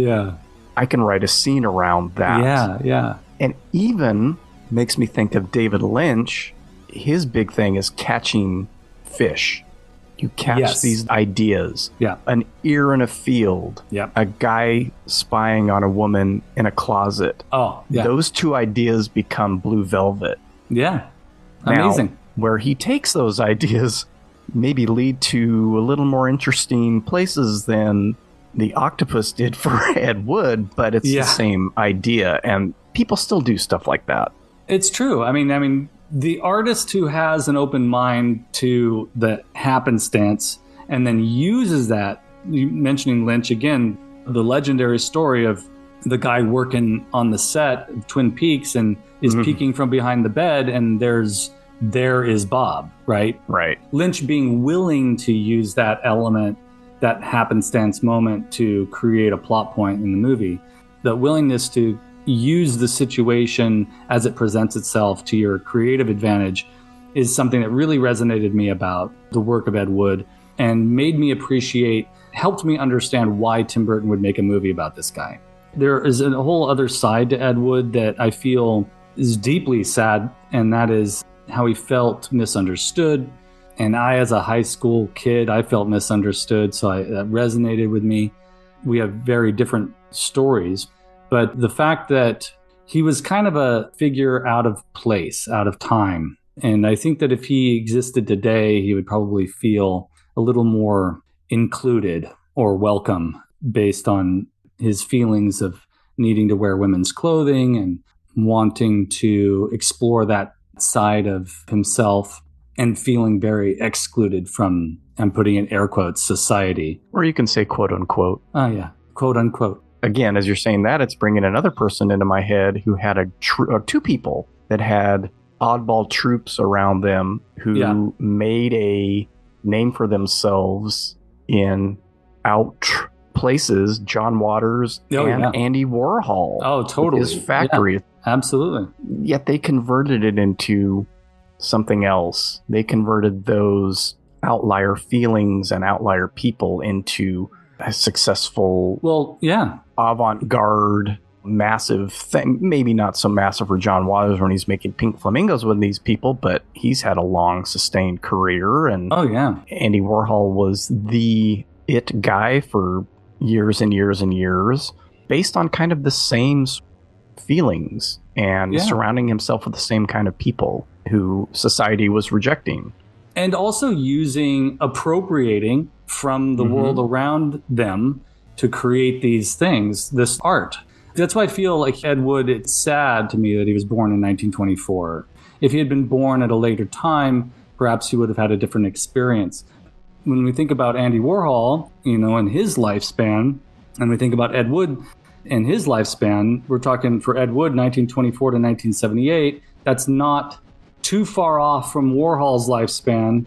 I can write a scene around that. Yeah. And even makes me think of David Lynch. His big thing is catching fish. You catch these ideas. Yeah. An ear in a field. Yeah. A guy spying on a woman in a closet. Oh, yeah. Those two ideas become Blue Velvet. Yeah. Amazing. Now, where he takes those ideas maybe lead to a little more interesting places than the octopus did for Ed Wood, but it's the same idea. And people still do stuff like that. It's true. I mean, the artist who has an open mind to the happenstance and then uses that, mentioning Lynch again, the legendary story of the guy working on the set of Twin Peaks and is peeking from behind the bed and there is Bob, right? Right. Lynch being willing to use that element, that happenstance moment to create a plot point in the movie, the willingness to use the situation as it presents itself to your creative advantage is something that really resonated me about the work of Ed Wood and made me appreciate, helped me understand why Tim Burton would make a movie about this guy. There is a whole other side to Ed Wood that I feel is deeply sad, and that is how he felt misunderstood. And I, as a high school kid, I felt misunderstood, so that resonated with me. We have very different stories, but the fact that he was kind of a figure out of place, out of time. And I think that if he existed today, he would probably feel a little more included or welcome based on his feelings of needing to wear women's clothing and wanting to explore that side of himself and feeling very excluded from, I'm putting in air quotes, society. Or you can say quote unquote. Oh, yeah. Quote unquote. Again, as you're saying that, it's bringing another person into my head who had two people that had oddball troops around them who made a name for themselves in out places. John Waters and Andy Warhol. Oh, totally. His factory. Yeah, absolutely. Yet they converted it into something else. They converted those outlier feelings and outlier people into a successful, avant-garde, massive thing. Maybe not so massive for John Waters when he's making Pink Flamingos with these people, but he's had a long, sustained career. And Andy Warhol was the it guy for years and years and years, based on kind of the same feelings and surrounding himself with the same kind of people who society was rejecting. And also appropriating from the world around them to create these things, this art. That's why I feel like Ed Wood, it's sad to me that he was born in 1924. If he had been born at a later time, perhaps he would have had a different experience. When we think about Andy Warhol, and his lifespan, and we think about Ed Wood and his lifespan, we're talking for Ed Wood, 1924 to 1978, that's not too far off from Warhol's lifespan.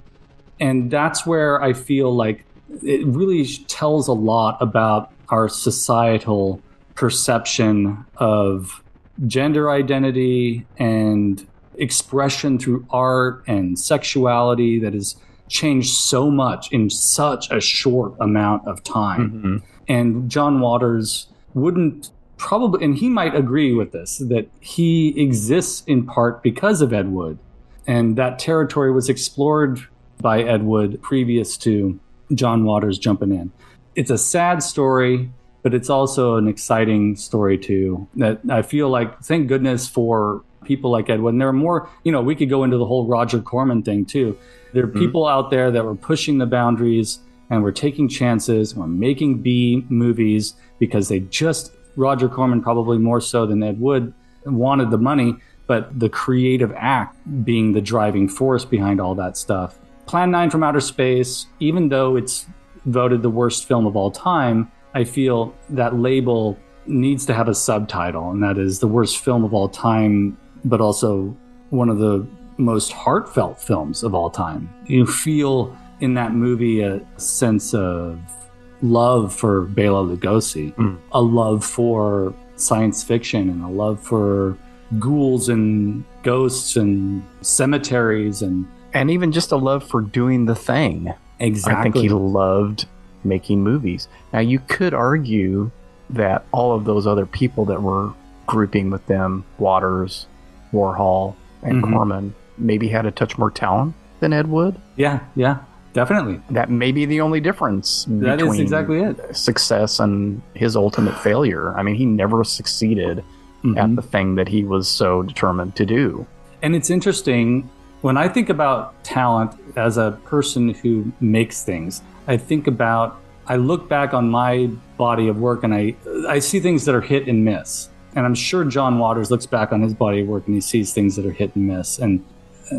And that's where I feel like it really tells a lot about our societal perception of gender identity and expression through art and sexuality that has changed so much in such a short amount of time. And John Waters wouldn't probably, and he might agree with this, that he exists in part because of Ed Wood. And that territory was explored by Ed Wood previous to John Waters jumping in. It's a sad story, but it's also an exciting story too. That I feel like, thank goodness for people like Ed Wood. And there are more, we could go into the whole Roger Corman thing too. There are people out there that were pushing the boundaries and were taking chances, were making B movies because Roger Corman probably more so than Ed Wood wanted the money, but the creative act being the driving force behind all that stuff. Plan 9 from Outer Space, even though it's voted the worst film of all time, I feel that label needs to have a subtitle, and that is the worst film of all time, but also one of the most heartfelt films of all time. You feel in that movie a sense of love for Bela Lugosi, a love for science fiction, and a love for ghouls and ghosts and cemeteries and even just a love for doing the thing. Exactly. I think he loved making movies. Now, you could argue that all of those other people that were grouping with them, Waters, Warhol, and Corman, maybe had a touch more talent than Ed would. Yeah, definitely. That may be the only difference That between is exactly it. success and his ultimate failure. I mean, he never succeeded at the thing that he was so determined to do. And it's interesting, when I think about talent as a person who makes things, I look back on my body of work and I see things that are hit and miss. And I'm sure John Waters looks back on his body of work and he sees things that are hit and miss. And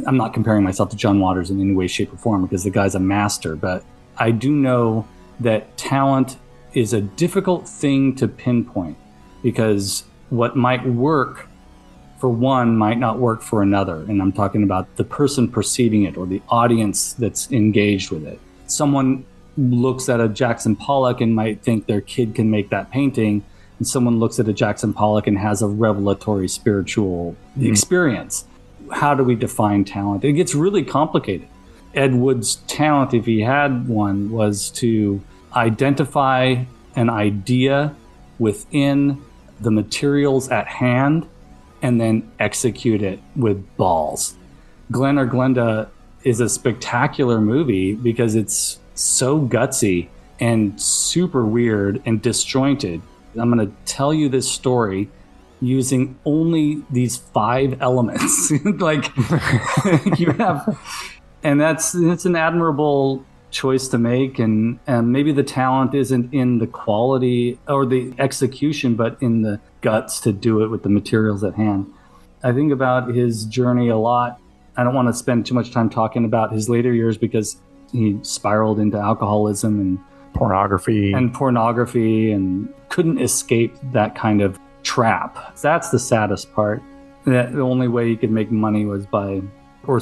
I'm not comparing myself to John Waters in any way, shape, or form, because the guy's a master. But I do know that talent is a difficult thing to pinpoint, because what might work for one might not work for another. And I'm talking about the person perceiving it or the audience that's engaged with it. Someone looks at a Jackson Pollock and might think their kid can make that painting, and someone looks at a Jackson Pollock and has a revelatory spiritual experience. How do we define talent? It gets really complicated. Ed Wood's talent, if he had one, was to identify an idea within the materials at hand and then execute it with balls. Glenn or Glenda is a spectacular movie because it's so gutsy and super weird and disjointed. I'm going to tell you this story using only these 5 elements. Like you have, and it's an admirable choice to make. And maybe the talent isn't in the quality or the execution, but in the guts to do it with the materials at hand. I think about his journey a lot. I don't want to spend too much time talking about his later years because he spiraled into alcoholism and pornography and couldn't escape that kind of trap. That's the saddest part. That the only way he could make money was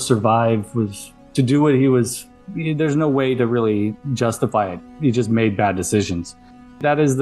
survive was to do what he was. There's no way to really justify it. He just made bad decisions. That is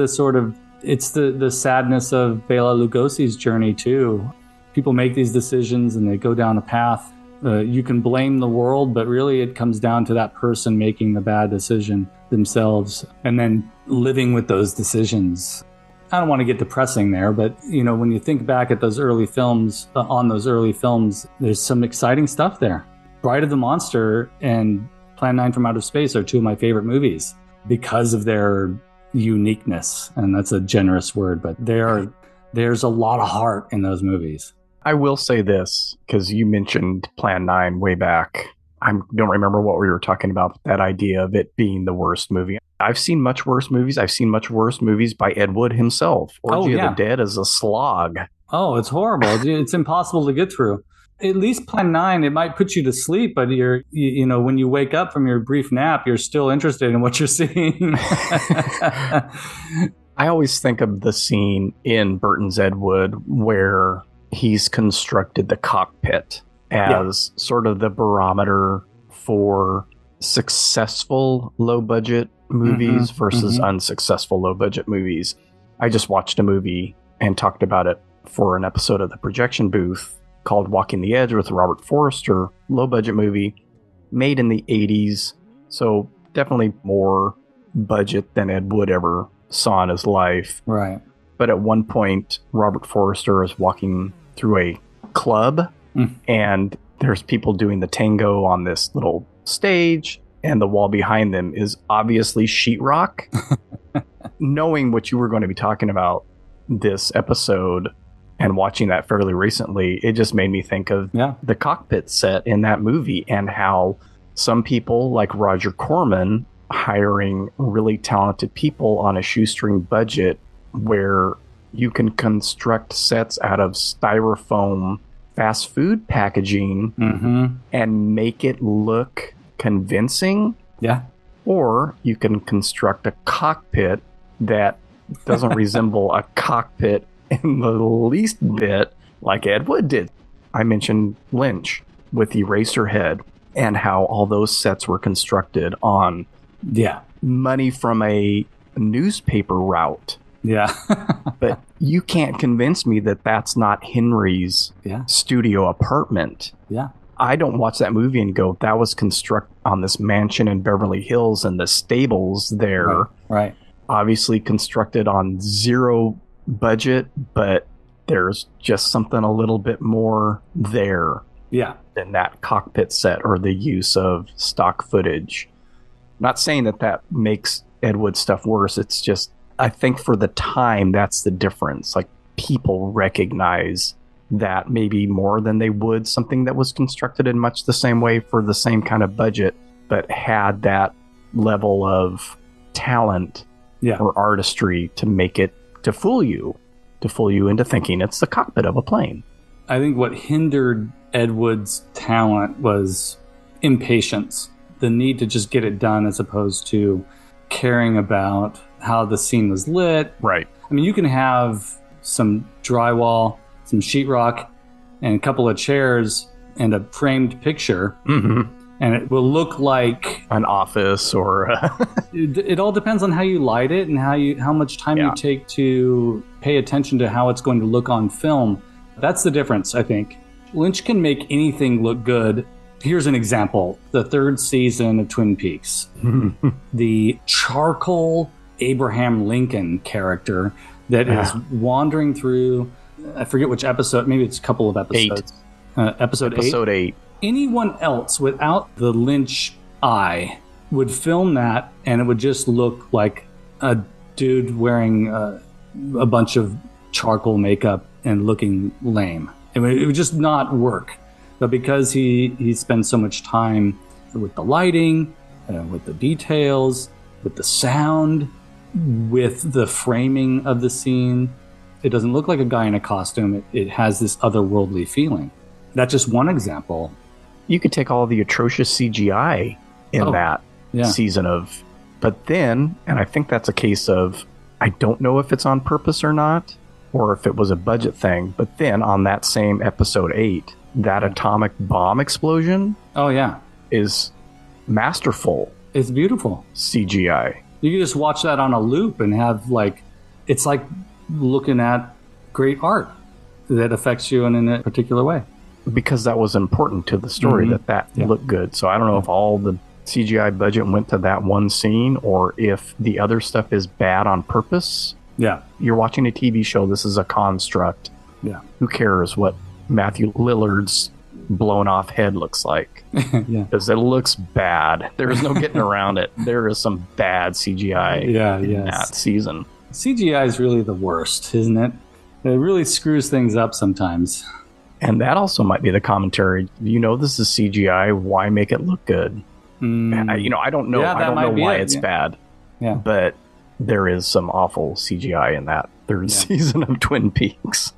it's the sadness of Bela Lugosi's journey too. People make these decisions and they go down a path. You can blame the world, but really it comes down to that person making the bad decision themselves and then living with those decisions. I don't want to get depressing there, but when you think back at those early films, there's some exciting stuff there. Bride of the Monster and Plan 9 from Outer Space are 2 of my favorite movies because of their uniqueness. And that's a generous word, but there's a lot of heart in those movies. I will say this, because you mentioned Plan 9 way back. I don't remember what we were talking about, that idea of it being the worst movie. I've seen much worse movies. I've seen much worse movies by Ed Wood himself. Orgy of the Dead is a slog. Oh, it's horrible. It's impossible to get through. At least Plan 9, it might put you to sleep, but when you wake up from your brief nap, you're still interested in what you're seeing. I always think of the scene in Burton's Ed Wood where he's constructed the cockpit as sort of the barometer for successful low-budget movies versus unsuccessful low-budget movies. I just watched a movie and talked about it for an episode of The Projection Booth called Walking the Edge with Robert Forster, low-budget movie, made in the 80s, so definitely more budget than Ed Wood ever saw in his life. Right. But at one point, Robert Forster is walking through a club, and there's people doing the tango on this little stage, and the wall behind them is obviously sheetrock. Knowing what you were going to be talking about this episode and watching that fairly recently, it just made me think of the cockpit set in that movie and how some people like Roger Corman hiring really talented people on a shoestring budget where you can construct sets out of styrofoam fast food packaging and make it look convincing. Yeah. Or you can construct a cockpit that doesn't resemble a cockpit in the least bit like Ed Wood did. I mentioned Lynch with Eraserhead and how all those sets were constructed on money from a newspaper route. Yeah. But you can't convince me that that's not Henry's studio apartment. Yeah. I don't watch that movie and go, that was constructed on this mansion in Beverly Hills and the stables there. Right. obviously constructed on zero budget, but there's just something a little bit more there than that cockpit set or the use of stock footage. Not saying that makes Ed Wood stuff worse. It's just, I think for the time, that's the difference. Like, people recognize that maybe more than they would something that was constructed in much the same way for the same kind of budget, but had that level of talent or artistry to make it, to fool you into thinking it's the cockpit of a plane. I think what hindered Ed Wood's talent was impatience, the need to just get it done as opposed to caring about how the scene was lit. Right. I mean, you can have some drywall, some sheetrock, and a couple of chairs and a framed picture, and it will look like an office or it all depends on how you light it and how much time you take to pay attention to how it's going to look on film. That's the difference, I think. Lynch can make anything look good. Here's an example. The third season of Twin Peaks. The charcoal Abraham Lincoln character that is wandering through, I forget which episode, maybe it's a couple of episodes. Episode 8. Anyone else without the Lynch eye would film that, and it would just look like a dude wearing a bunch of charcoal makeup and looking lame. It would just not work. But because he spends so much time with the lighting, with the details, with the sound, with the framing of the scene, it doesn't look like a guy in a costume. It has this otherworldly feeling. That's just one example. You could take all the atrocious CGI in that season of... But then, and I think that's a case of, I don't know if it's on purpose or not, or if it was a budget thing, but then on that same episode 8, that atomic bomb explosion is masterful. It's beautiful. CGI. You can just watch that on a loop and have it's like looking at great art that affects you in a particular way. Because that was important to the story, that looked good. So I don't know if all the CGI budget went to that one scene or if the other stuff is bad on purpose. Yeah. You're watching a TV show. This is a construct. Yeah. Who cares what Matthew Lillard's blown off head looks like? Because it looks bad. There is no getting around it. There is some bad CGI in that season. CGI is really the worst, isn't it? It really screws things up sometimes. And that also might be the commentary. This is CGI. Why make it look good? I don't know. I don't know why it's bad. Yeah. But there is some awful CGI in that third season of Twin Peaks.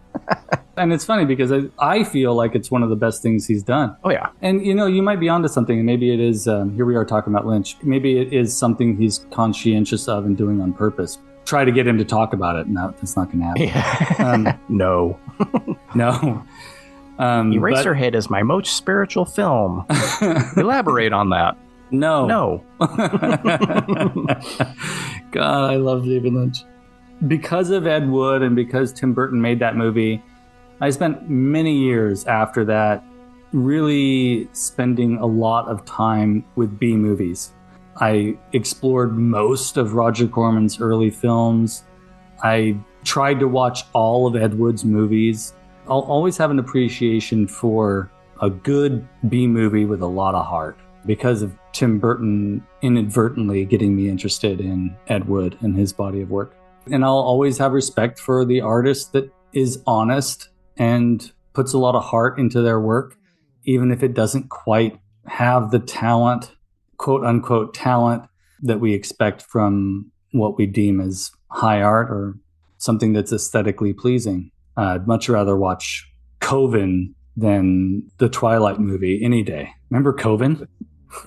And it's funny because I feel like it's one of the best things he's done. Oh, yeah. And, you might be onto something. And maybe it is, here we are talking about Lynch. Maybe it is something he's conscientious of and doing on purpose. Try to get him to talk about it. No, that's not going to happen. Yeah. No. No. Eraserhead is my most spiritual film. Elaborate on that. No. God, I love David Lynch. Because of Ed Wood and because Tim Burton made that movie, I spent many years after that really spending a lot of time with B movies. I explored most of Roger Corman's early films. I tried to watch all of Ed Wood's movies. I'll always have an appreciation for a good B movie with a lot of heart because of Tim Burton inadvertently getting me interested in Ed Wood and his body of work. And I'll always have respect for the artist that is honest and puts a lot of heart into their work, even if it doesn't quite have the talent, quote unquote talent, that we expect from what we deem as high art or something that's aesthetically pleasing. I'd much rather watch Coven than the Twilight movie any day. Remember Coven?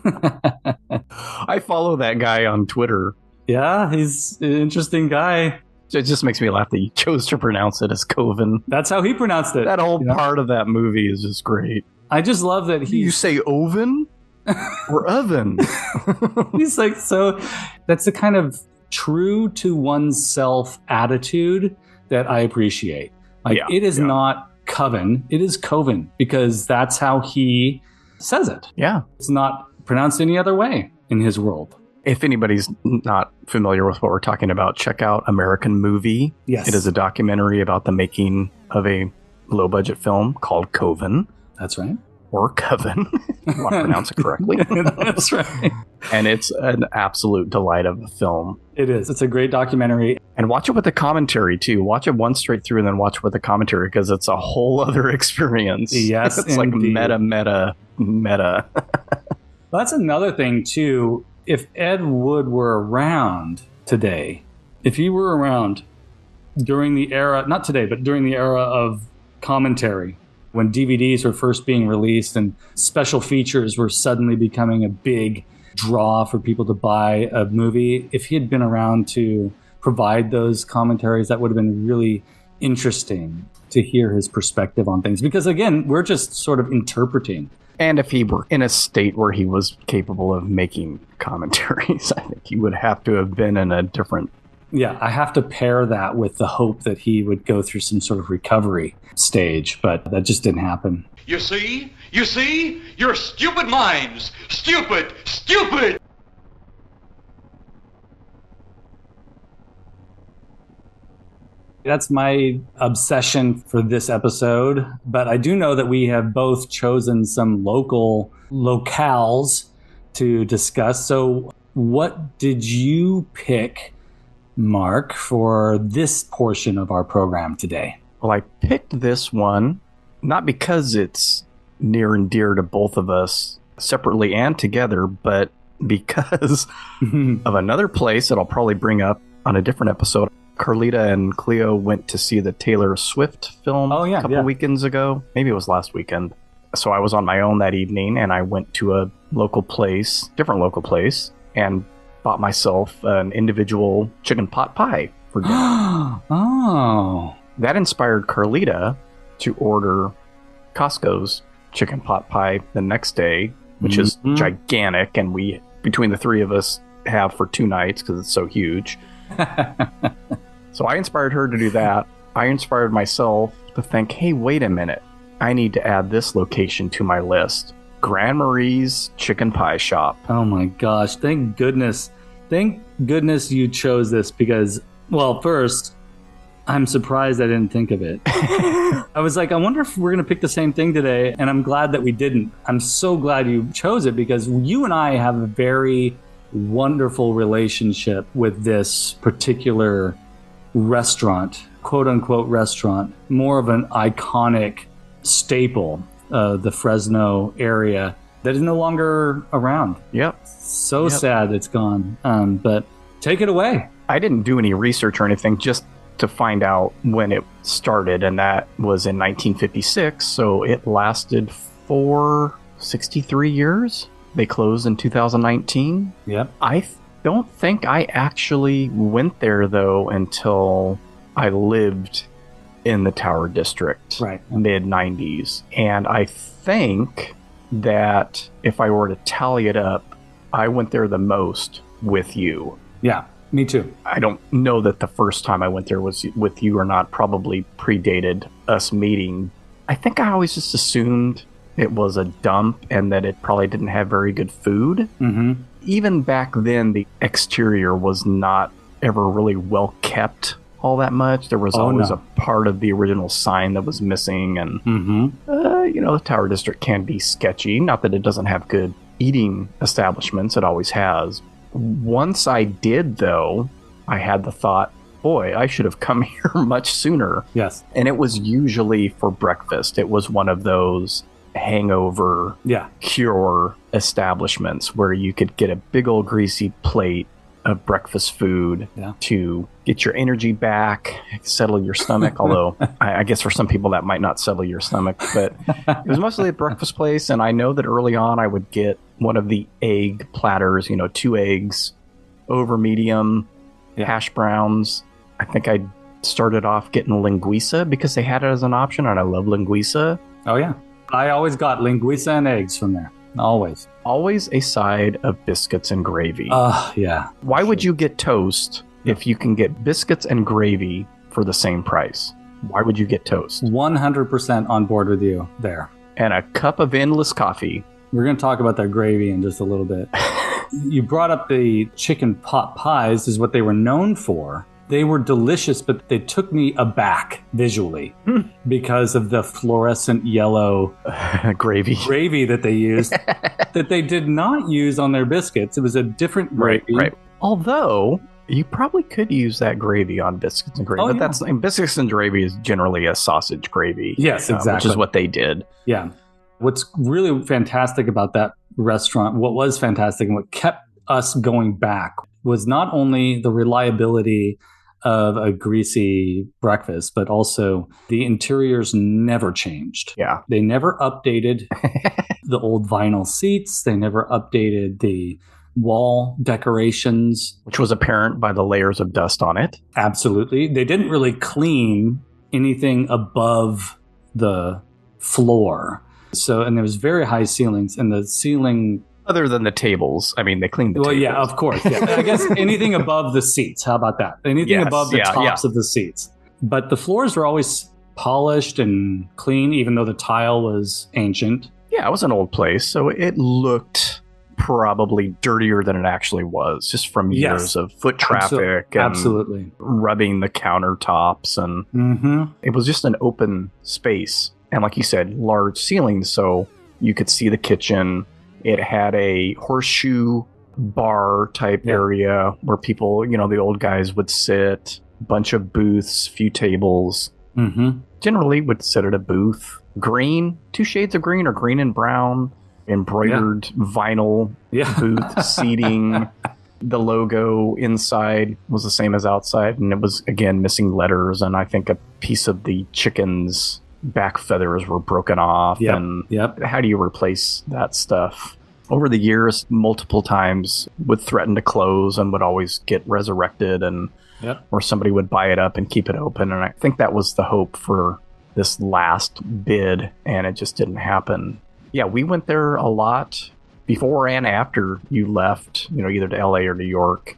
I follow that guy on Twitter. Yeah, he's an interesting guy. It just makes me laugh that he chose to pronounce it as Coven. That's how he pronounced it. That whole part of that movie is just great. I just love that he... You say oven or oven? He's like, so that's the kind of true to oneself attitude that I appreciate. It is not Coven, it is Coven, because that's how he says it. Yeah. It's not pronounced any other way in his world. If anybody's not familiar with what we're talking about, check out American Movie. Yes. It is a documentary about the making of a low-budget film called Coven. That's right. Or Coven. I want to pronounce it correctly. That's right. And it's an absolute delight of a film. It is. It's a great documentary. And watch it with the commentary, too. Watch it once straight through and then watch it with the commentary because it's a whole other experience. Yes, it's indeed. like meta. Well, that's another thing, too. If Ed Wood were around today, if he were around during the era, not today, but during the era of commentary, when DVDs were first being released and special features were suddenly becoming a big draw for people to buy a movie, if he had been around to provide those commentaries, that would have been really interesting to hear his perspective on things. Because again, we're just sort of interpreting. And if he were in a state where he was capable of making commentaries, I think he would have to have been in a different... Yeah, I have to pair that with the hope that he would go through some sort of recovery stage, but that just didn't happen. You see? You see? Your stupid minds. Stupid! Stupid! That's my obsession for this episode. But I do know that we have both chosen some locales to discuss. So what did you pick, Mark, for this portion of our program today? Well, I picked this one, not because it's near and dear to both of us separately and together, but because of another place that I'll probably bring up on a different episode. Carlita and Cleo went to see the Taylor Swift film a couple weekends ago. Maybe it was last weekend. So I was on my own that evening, and I went to a different local place, and bought myself an individual chicken pot pie for dinner. Oh. That inspired Carlita to order Costco's chicken pot pie the next day, which is gigantic, and we, between the three of us, have for 2 nights because it's so huge. So I inspired her to do that. I inspired myself to think, hey, wait a minute. I need to add this location to my list. Grandmarie's Chicken Pie Shop. Oh my gosh. Thank goodness. Thank goodness you chose this because, well, first, I'm surprised I didn't think of it. I was like, I wonder if we're going to pick the same thing today. And I'm glad that we didn't. I'm so glad you chose it because you and I have a very wonderful relationship with this particular restaurant, quote unquote restaurant, more of an iconic staple of the Fresno area that is no longer around. Yep. So sad it's gone. But take it away. I didn't do any research or anything, just to find out when it started, and that was in 1956, so it lasted for 63 years. They closed in 2019. Yep. I don't think I actually went there, though, until I lived in the Tower District, right, mid-90s. And I think that if I were to tally it up, I went there the most with you. Yeah, me too. I don't know that the first time I went there was with you or not. Probably predated us meeting. I think I always just assumed it was a dump and that it probably didn't have very good food. Mm-hmm. Even back then, the exterior was not ever really well kept all that much. There was always a part of the original sign that was missing. And, the Tower District can be sketchy. Not that it doesn't have good eating establishments. It always has. Once I did, though, I had the thought, boy, I should have come here much sooner. Yes. And it was usually for breakfast. It was one of those hangover cure establishments where you could get a big old greasy plate of breakfast food to get your energy back, settle your stomach. Although I guess for some people that might not settle your stomach, but it was mostly a breakfast place. And I know that early on I would get one of the egg platters, 2 eggs over medium, hash browns. I think I started off getting linguiça because they had it as an option, and I love linguiça. Oh yeah. I always got linguiça and eggs from there. Always. Always a side of biscuits and gravy. Yeah. Why would you get toast if you can get biscuits and gravy for the same price? Why would you get toast? 100% on board with you there. And a cup of endless coffee. We're going to talk about that gravy in just a little bit. You brought up the chicken pot pies is what they were known for. They were delicious, but they took me aback visually because of the fluorescent yellow gravy that they used that they did not use on their biscuits. It was a different gravy. Right. Although you probably could use that gravy on biscuits and gravy, but biscuits and gravy is generally a sausage gravy. Yes, exactly. Which is what they did. Yeah. What's really fantastic about that restaurant, what was fantastic and what kept us going back was not only the reliability of a greasy breakfast, but also the interiors never changed. Yeah. They never updated the old vinyl seats. They never updated the wall decorations. Which was apparent by the layers of dust on it. Absolutely. They didn't really clean anything above the floor. So, and there was very high ceilings, and the ceiling... Other than the tables. I mean, they cleaned the tables. Well, yeah, of course. Yeah. I guess anything above the seats. How about that? Anything above the tops of the seats. But the floors were always polished and clean, even though the tile was ancient. Yeah, it was an old place, so it looked probably dirtier than it actually was, just from years of foot traffic and rubbing the countertops. And it was just an open space. And like you said, large ceilings, so you could see the kitchen. It had a horseshoe bar type area where people, the old guys would sit, bunch of booths, few tables. Generally would sit at a booth. Green, 2 shades of green or green and brown, embroidered vinyl booth seating. The logo inside was the same as outside, and it was, again, missing letters, and I think a piece of the chicken's back feathers were broken off. How do you replace that stuff? Over the years, multiple times would threaten to close and would always get resurrected, and or somebody would buy it up and keep it open. And I think that was the hope for this last bid, and it just didn't happen. Yeah, we went there a lot before and after you left, either to LA or New York.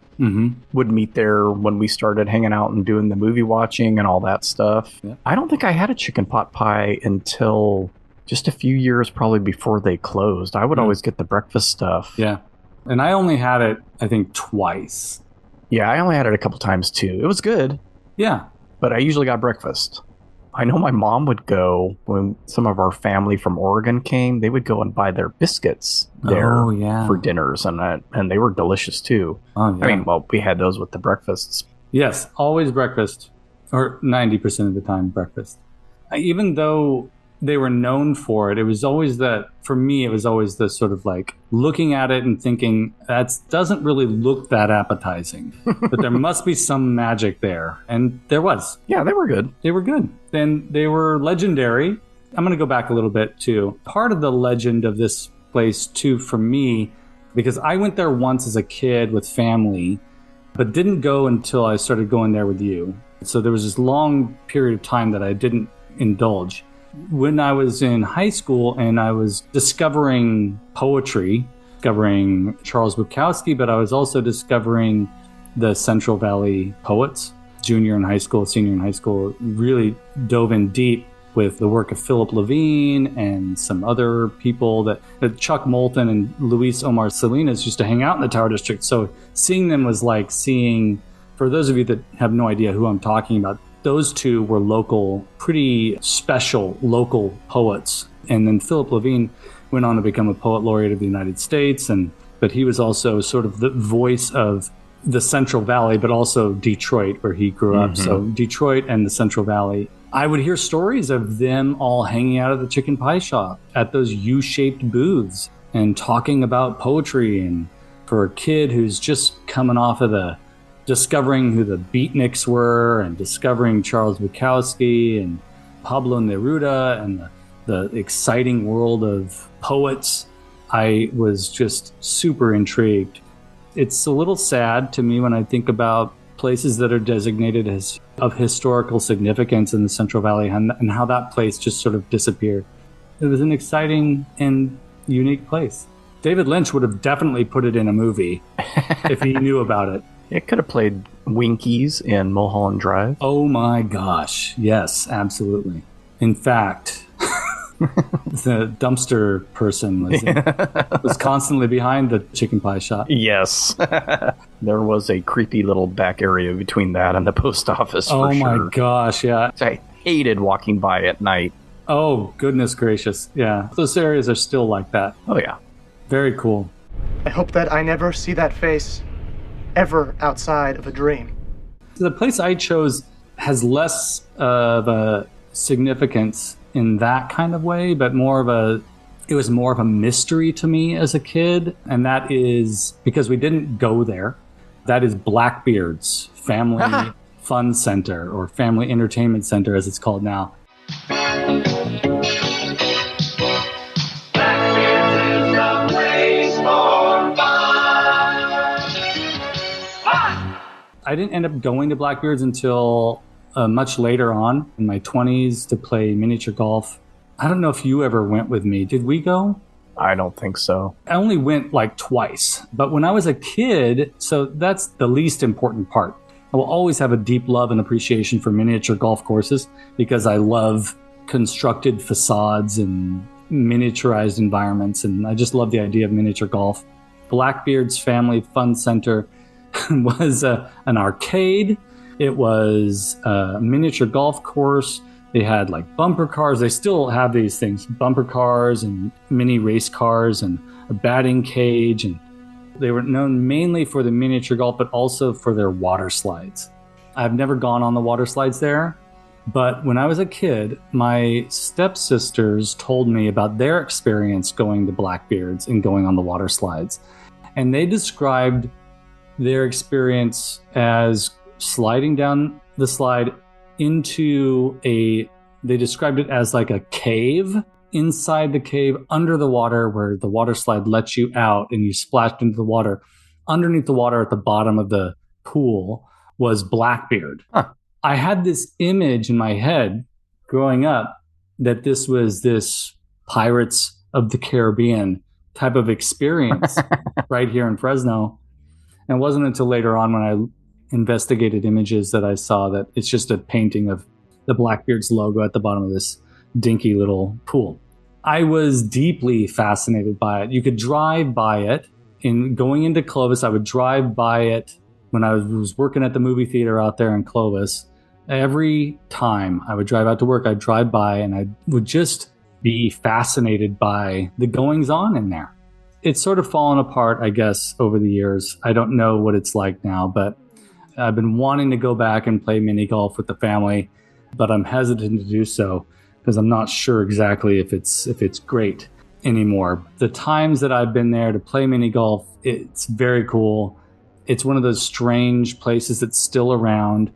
Would meet there when we started hanging out and doing the movie watching and all that stuff. I don't think I had a chicken pot pie until just a few years probably before they closed. I would always get the breakfast stuff. Yeah. And I only had it, I think, twice. Yeah, I only had it a couple times too. It was good. Yeah. But I usually got breakfast. I know my mom would go when some of our family from Oregon came. They would go and buy their biscuits there for dinners, and they were delicious too. I mean, we had those with the breakfasts. Yes, always breakfast, or 90% of the time breakfast. Even though they were known for it, it was always for me, it was always the sort of like looking at it and thinking, that doesn't really look that appetizing, but there must be some magic there. And there was. Yeah, they were good. They were good. And they were legendary. I'm going to go back a little bit too. Part of the legend of this place too, for me, because I went there once as a kid with family, but didn't go until I started going there with you. So there was this long period of time that I didn't indulge. When I was in high school and I was discovering poetry, discovering Charles Bukowski, but I was also discovering the Central Valley poets. Junior in high school, senior in high school, really dove in deep with the work of Philip Levine and some other people that Chuck Moulton and Luis Omar Salinas used to hang out in the Tower District. So seeing them was like seeing, for those of you that have no idea who I'm talking about, those two were local, pretty special local poets. And then Philip Levine went on to become a poet laureate of the United States. But he was also sort of the voice of the Central Valley, but also Detroit, where he grew up. So Detroit and the Central Valley. I would hear stories of them all hanging out at the chicken pie shop at those U-shaped booths and talking about poetry. And for a kid who's just coming off of discovering who the beatniks were and discovering Charles Bukowski and Pablo Neruda and the exciting world of poets, I was just super intrigued. It's a little sad to me when I think about places that are designated as of historical significance in the Central Valley and how that place just sort of disappeared. It was an exciting and unique place. David Lynch would have definitely put it in a movie if he knew about it. It could have played Winkies in Mulholland Drive. Oh my gosh. Yes, absolutely. In fact, The dumpster person was constantly behind the chicken pie shop. Yes. There was a creepy little back area between that and the post office, for Oh sure. my gosh, yeah. I hated walking by at night. Oh, goodness gracious. Yeah. Those areas are still like that. Oh, yeah. Very cool. I hope that I never see that face ever outside of a dream. The place I chose has less of a significance in that kind of way, but it was more of a mystery to me as a kid. And that is because we didn't go there. That is Blackbeards Family Fun Center, or Family Entertainment Center as it's called now. I didn't end up going to Blackbeards until much later on in my 20s to play miniature golf. I don't know if you ever went with me. Did we go? I don't think so. I only went like twice. But when I was a kid, so that's the least important part. I will always have a deep love and appreciation for miniature golf courses because I love constructed facades and miniaturized environments. And I just love the idea of miniature golf. Blackbeard's Family Fun Center was an arcade. It was a miniature golf course. They had like bumper cars. They still have these things, bumper cars and mini race cars and a batting cage. And they were known mainly for the miniature golf, but also for their water slides. I've never gone on the water slides there, but when I was a kid, my stepsisters told me about their experience going to Blackbeards and going on the water slides. And they described their experience as sliding down the slide into they described it as like a cave. Inside the cave, under the water, where the water slide lets you out and you splashed into the water. Underneath the water at the bottom of the pool was Blackbeard. I had this image in my head growing up that this was this Pirates of the Caribbean type of experience right here in Fresno. And it wasn't until later on when I investigated images that I saw that it's just a painting of the Blackbeard's logo at the bottom of this dinky little pool. I was deeply fascinated by it. You could drive by it. In going into Clovis, I would drive by it when I was working at the movie theater out there in Clovis. Every time I would drive out to work, I'd drive by and I would just be fascinated by the goings on in there. It's sort of fallen apart, I guess, over the years. I don't know what it's like now, but I've been wanting to go back and play mini golf with the family, but I'm hesitant to do so because I'm not sure exactly if it's great anymore. The times that I've been there to play mini golf, it's very cool. It's one of those strange places that's still around.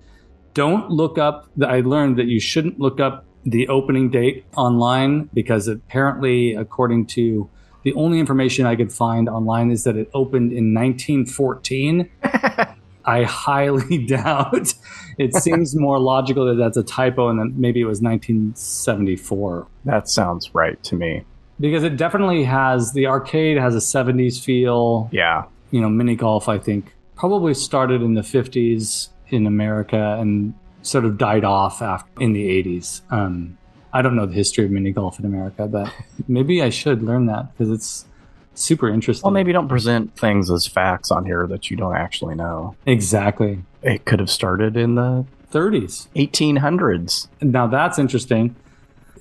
Don't look up. I learned that you shouldn't look up the opening date online because apparently, according to the only information I could find online, is that it opened in 1914. I highly doubt. It seems more logical that that's a typo and that maybe it was 1974. That sounds right to me. Because it definitely has, the arcade has a 70s feel. Yeah. You know, mini golf, I think, probably started in the 50s in America and sort of died off after in the 80s. I don't know the history of mini golf in America, but maybe I should learn that because it's super interesting. Well, maybe don't present things as facts on here that you don't actually know. Exactly. It could have started in the 30s. 1800s. Now that's interesting.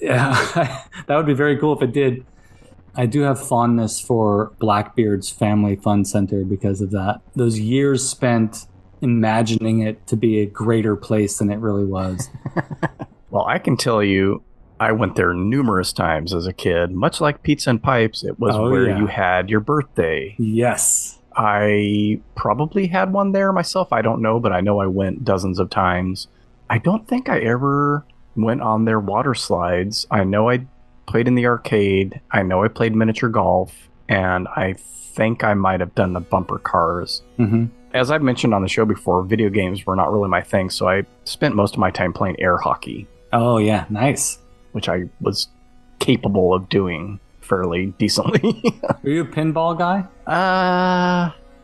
Yeah, that would be very cool if it did. I do have fondness for Blackbeard's Family Fun Center because of that. Those years spent imagining it to be a greater place than it really was. Well, I can tell you, I went there numerous times as a kid. Much like Pizza and Pipes, it was where you had your birthday. Yes. I probably had one there myself. I don't know, but I know I went dozens of times. I don't think I ever went on their water slides. I know I played in the arcade. I know I played miniature golf. And I think I might have done the bumper cars. Mm-hmm. As I've mentioned on the show before, video games were not really my thing. So I spent most of my time playing air hockey. Oh, yeah. Nice. Which I was capable of doing fairly decently. Are you a pinball guy?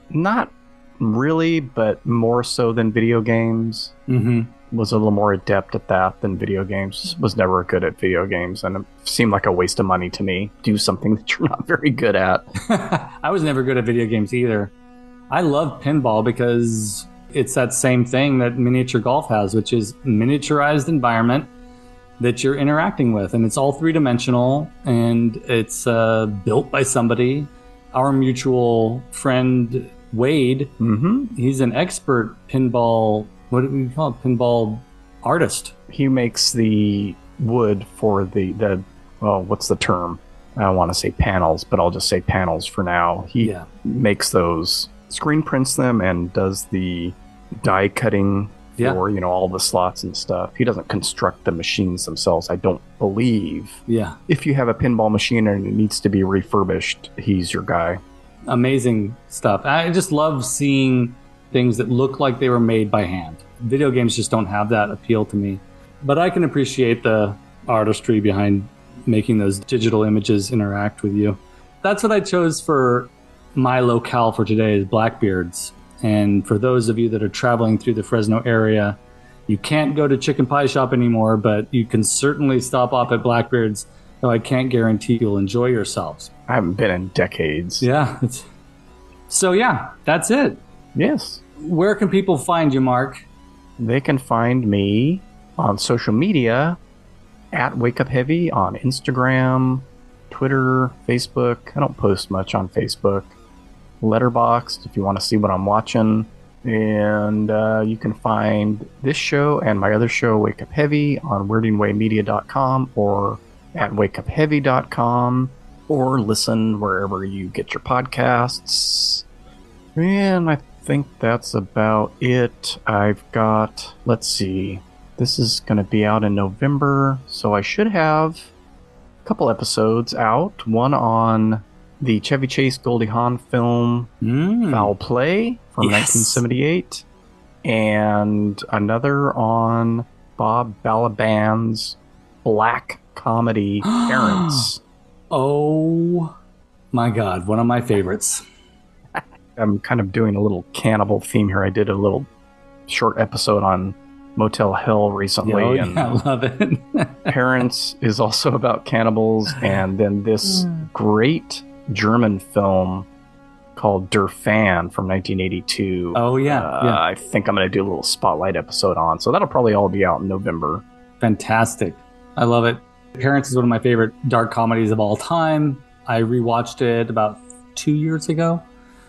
Not really, but more so than video games. Mm-hmm. was a little more adept at that than video games. Was never good at video games, and it seemed like a waste of money to me. Do something that you're not very good at. I was never good at video games either. I love pinball because it's that same thing that miniature golf has, which is miniaturized environment that you're interacting with, and it's all three-dimensional, and it's built by somebody. Our mutual friend Wade, he's an expert pinball, what do we call it, pinball artist. He makes the wood for the well, what's the term? I don't want to say panels, but I'll just say panels for now. He makes those, screen prints them, and does the die cutting for, you know, all the slots and stuff. He doesn't construct the machines themselves, I don't believe. Yeah. If you have a pinball machine and it needs to be refurbished, he's your guy. Amazing stuff. I just love seeing things that look like they were made by hand. Video games just don't have that appeal to me. But I can appreciate the artistry behind making those digital images interact with you. That's what I chose for my locale for today, is Blackbeards. And for those of you that are traveling through the Fresno area, you can't go to Chicken Pie Shop anymore, but you can certainly stop off at Blackbeards, though I can't guarantee you'll enjoy yourselves. I haven't been in decades. Yeah. So yeah, that's it. Yes. Where can people find you, Mark? They can find me on social media at Wake Up Heavy on Instagram, Twitter, Facebook. I don't post much on Facebook. Letterboxd if you want to see what I'm watching. And you can find this show and my other show, Wake Up Heavy, on weirdingwaymedia.com or at wakeupheavy.com, or listen wherever you get your podcasts. And I think that's about it. I've got, let's see, this is going to be out in November, so I should have a couple episodes out. One on the Chevy Chase Goldie Hawn film Foul Play from 1978, and another on Bob Balaban's black comedy Parents. Oh my God, one of my favorites. I'm kind of doing a little cannibal theme here. I did a little short episode on Motel Hell recently. And I love it. Parents is also about cannibals, and then this great German film called Der Fan from 1982. Oh, yeah. I think I'm going to do a little spotlight episode on, so that'll probably all be out in November. Fantastic. I love it. Parents is one of my favorite dark comedies of all time. I rewatched it about 2 years ago,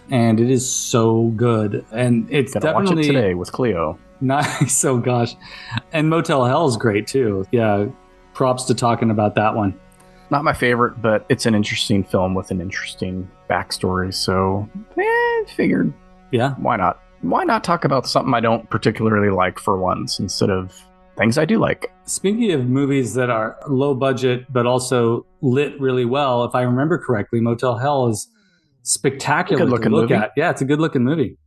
and it is so good. And it's definitely watch it today with Cleo. Nice. Oh gosh. And Motel Hell is great too. Yeah. Props to talking about that one. Not my favorite, but it's an interesting film with an interesting backstory. So, figured. Yeah. Why not? Why not talk about something I don't particularly like for once instead of things I do like? Speaking of movies that are low budget but also lit really well, if I remember correctly, Motel Hell is spectacular to look at. Yeah, it's a good looking movie.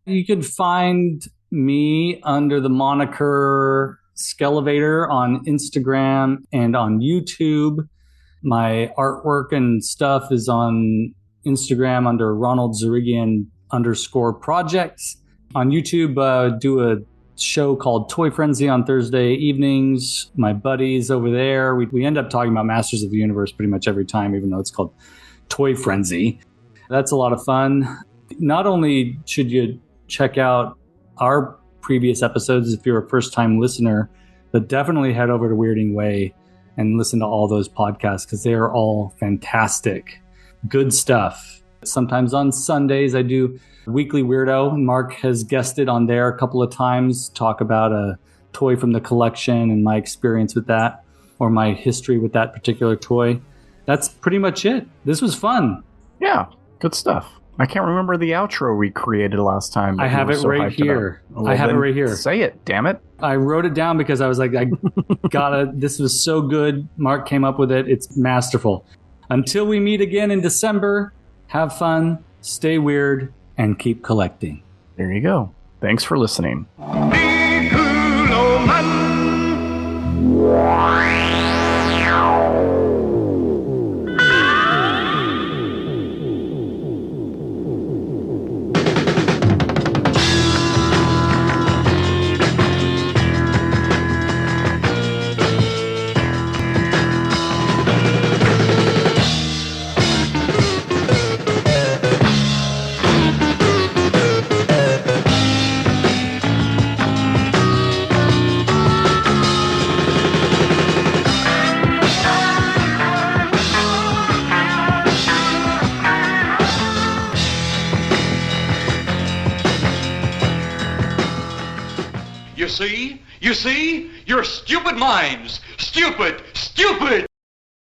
You can find me under the moniker Skelevator on Instagram and on YouTube. My artwork and stuff is on Instagram under Ronald Zarigian _projects. On YouTube, do a show called Toy Frenzy on Thursday evenings. My buddies over there, we end up talking about Masters of the Universe pretty much every time, even though it's called Toy Frenzy. That's a lot of fun. Not only should you check out our previous episodes if you're a first-time listener, but definitely head over to Weirding Way and listen to all those podcasts because they are all fantastic. Good stuff. Sometimes on Sundays I do Weekly Weirdo, and Mark has guested on there a couple of times, talk about a toy from the collection and my experience with that, or my history with that particular toy. That's pretty much it. This was fun. Yeah, good stuff. I can't remember the outro we created last time. I have it right here. I have it right here. Say it, damn it. I wrote it down because I was like, I gotta, this was so good. Mark came up with it. It's masterful. Until we meet again in December, have fun, stay weird, and keep collecting. There you go. Thanks for listening. You see? You see? Your stupid minds. Stupid! Stupid!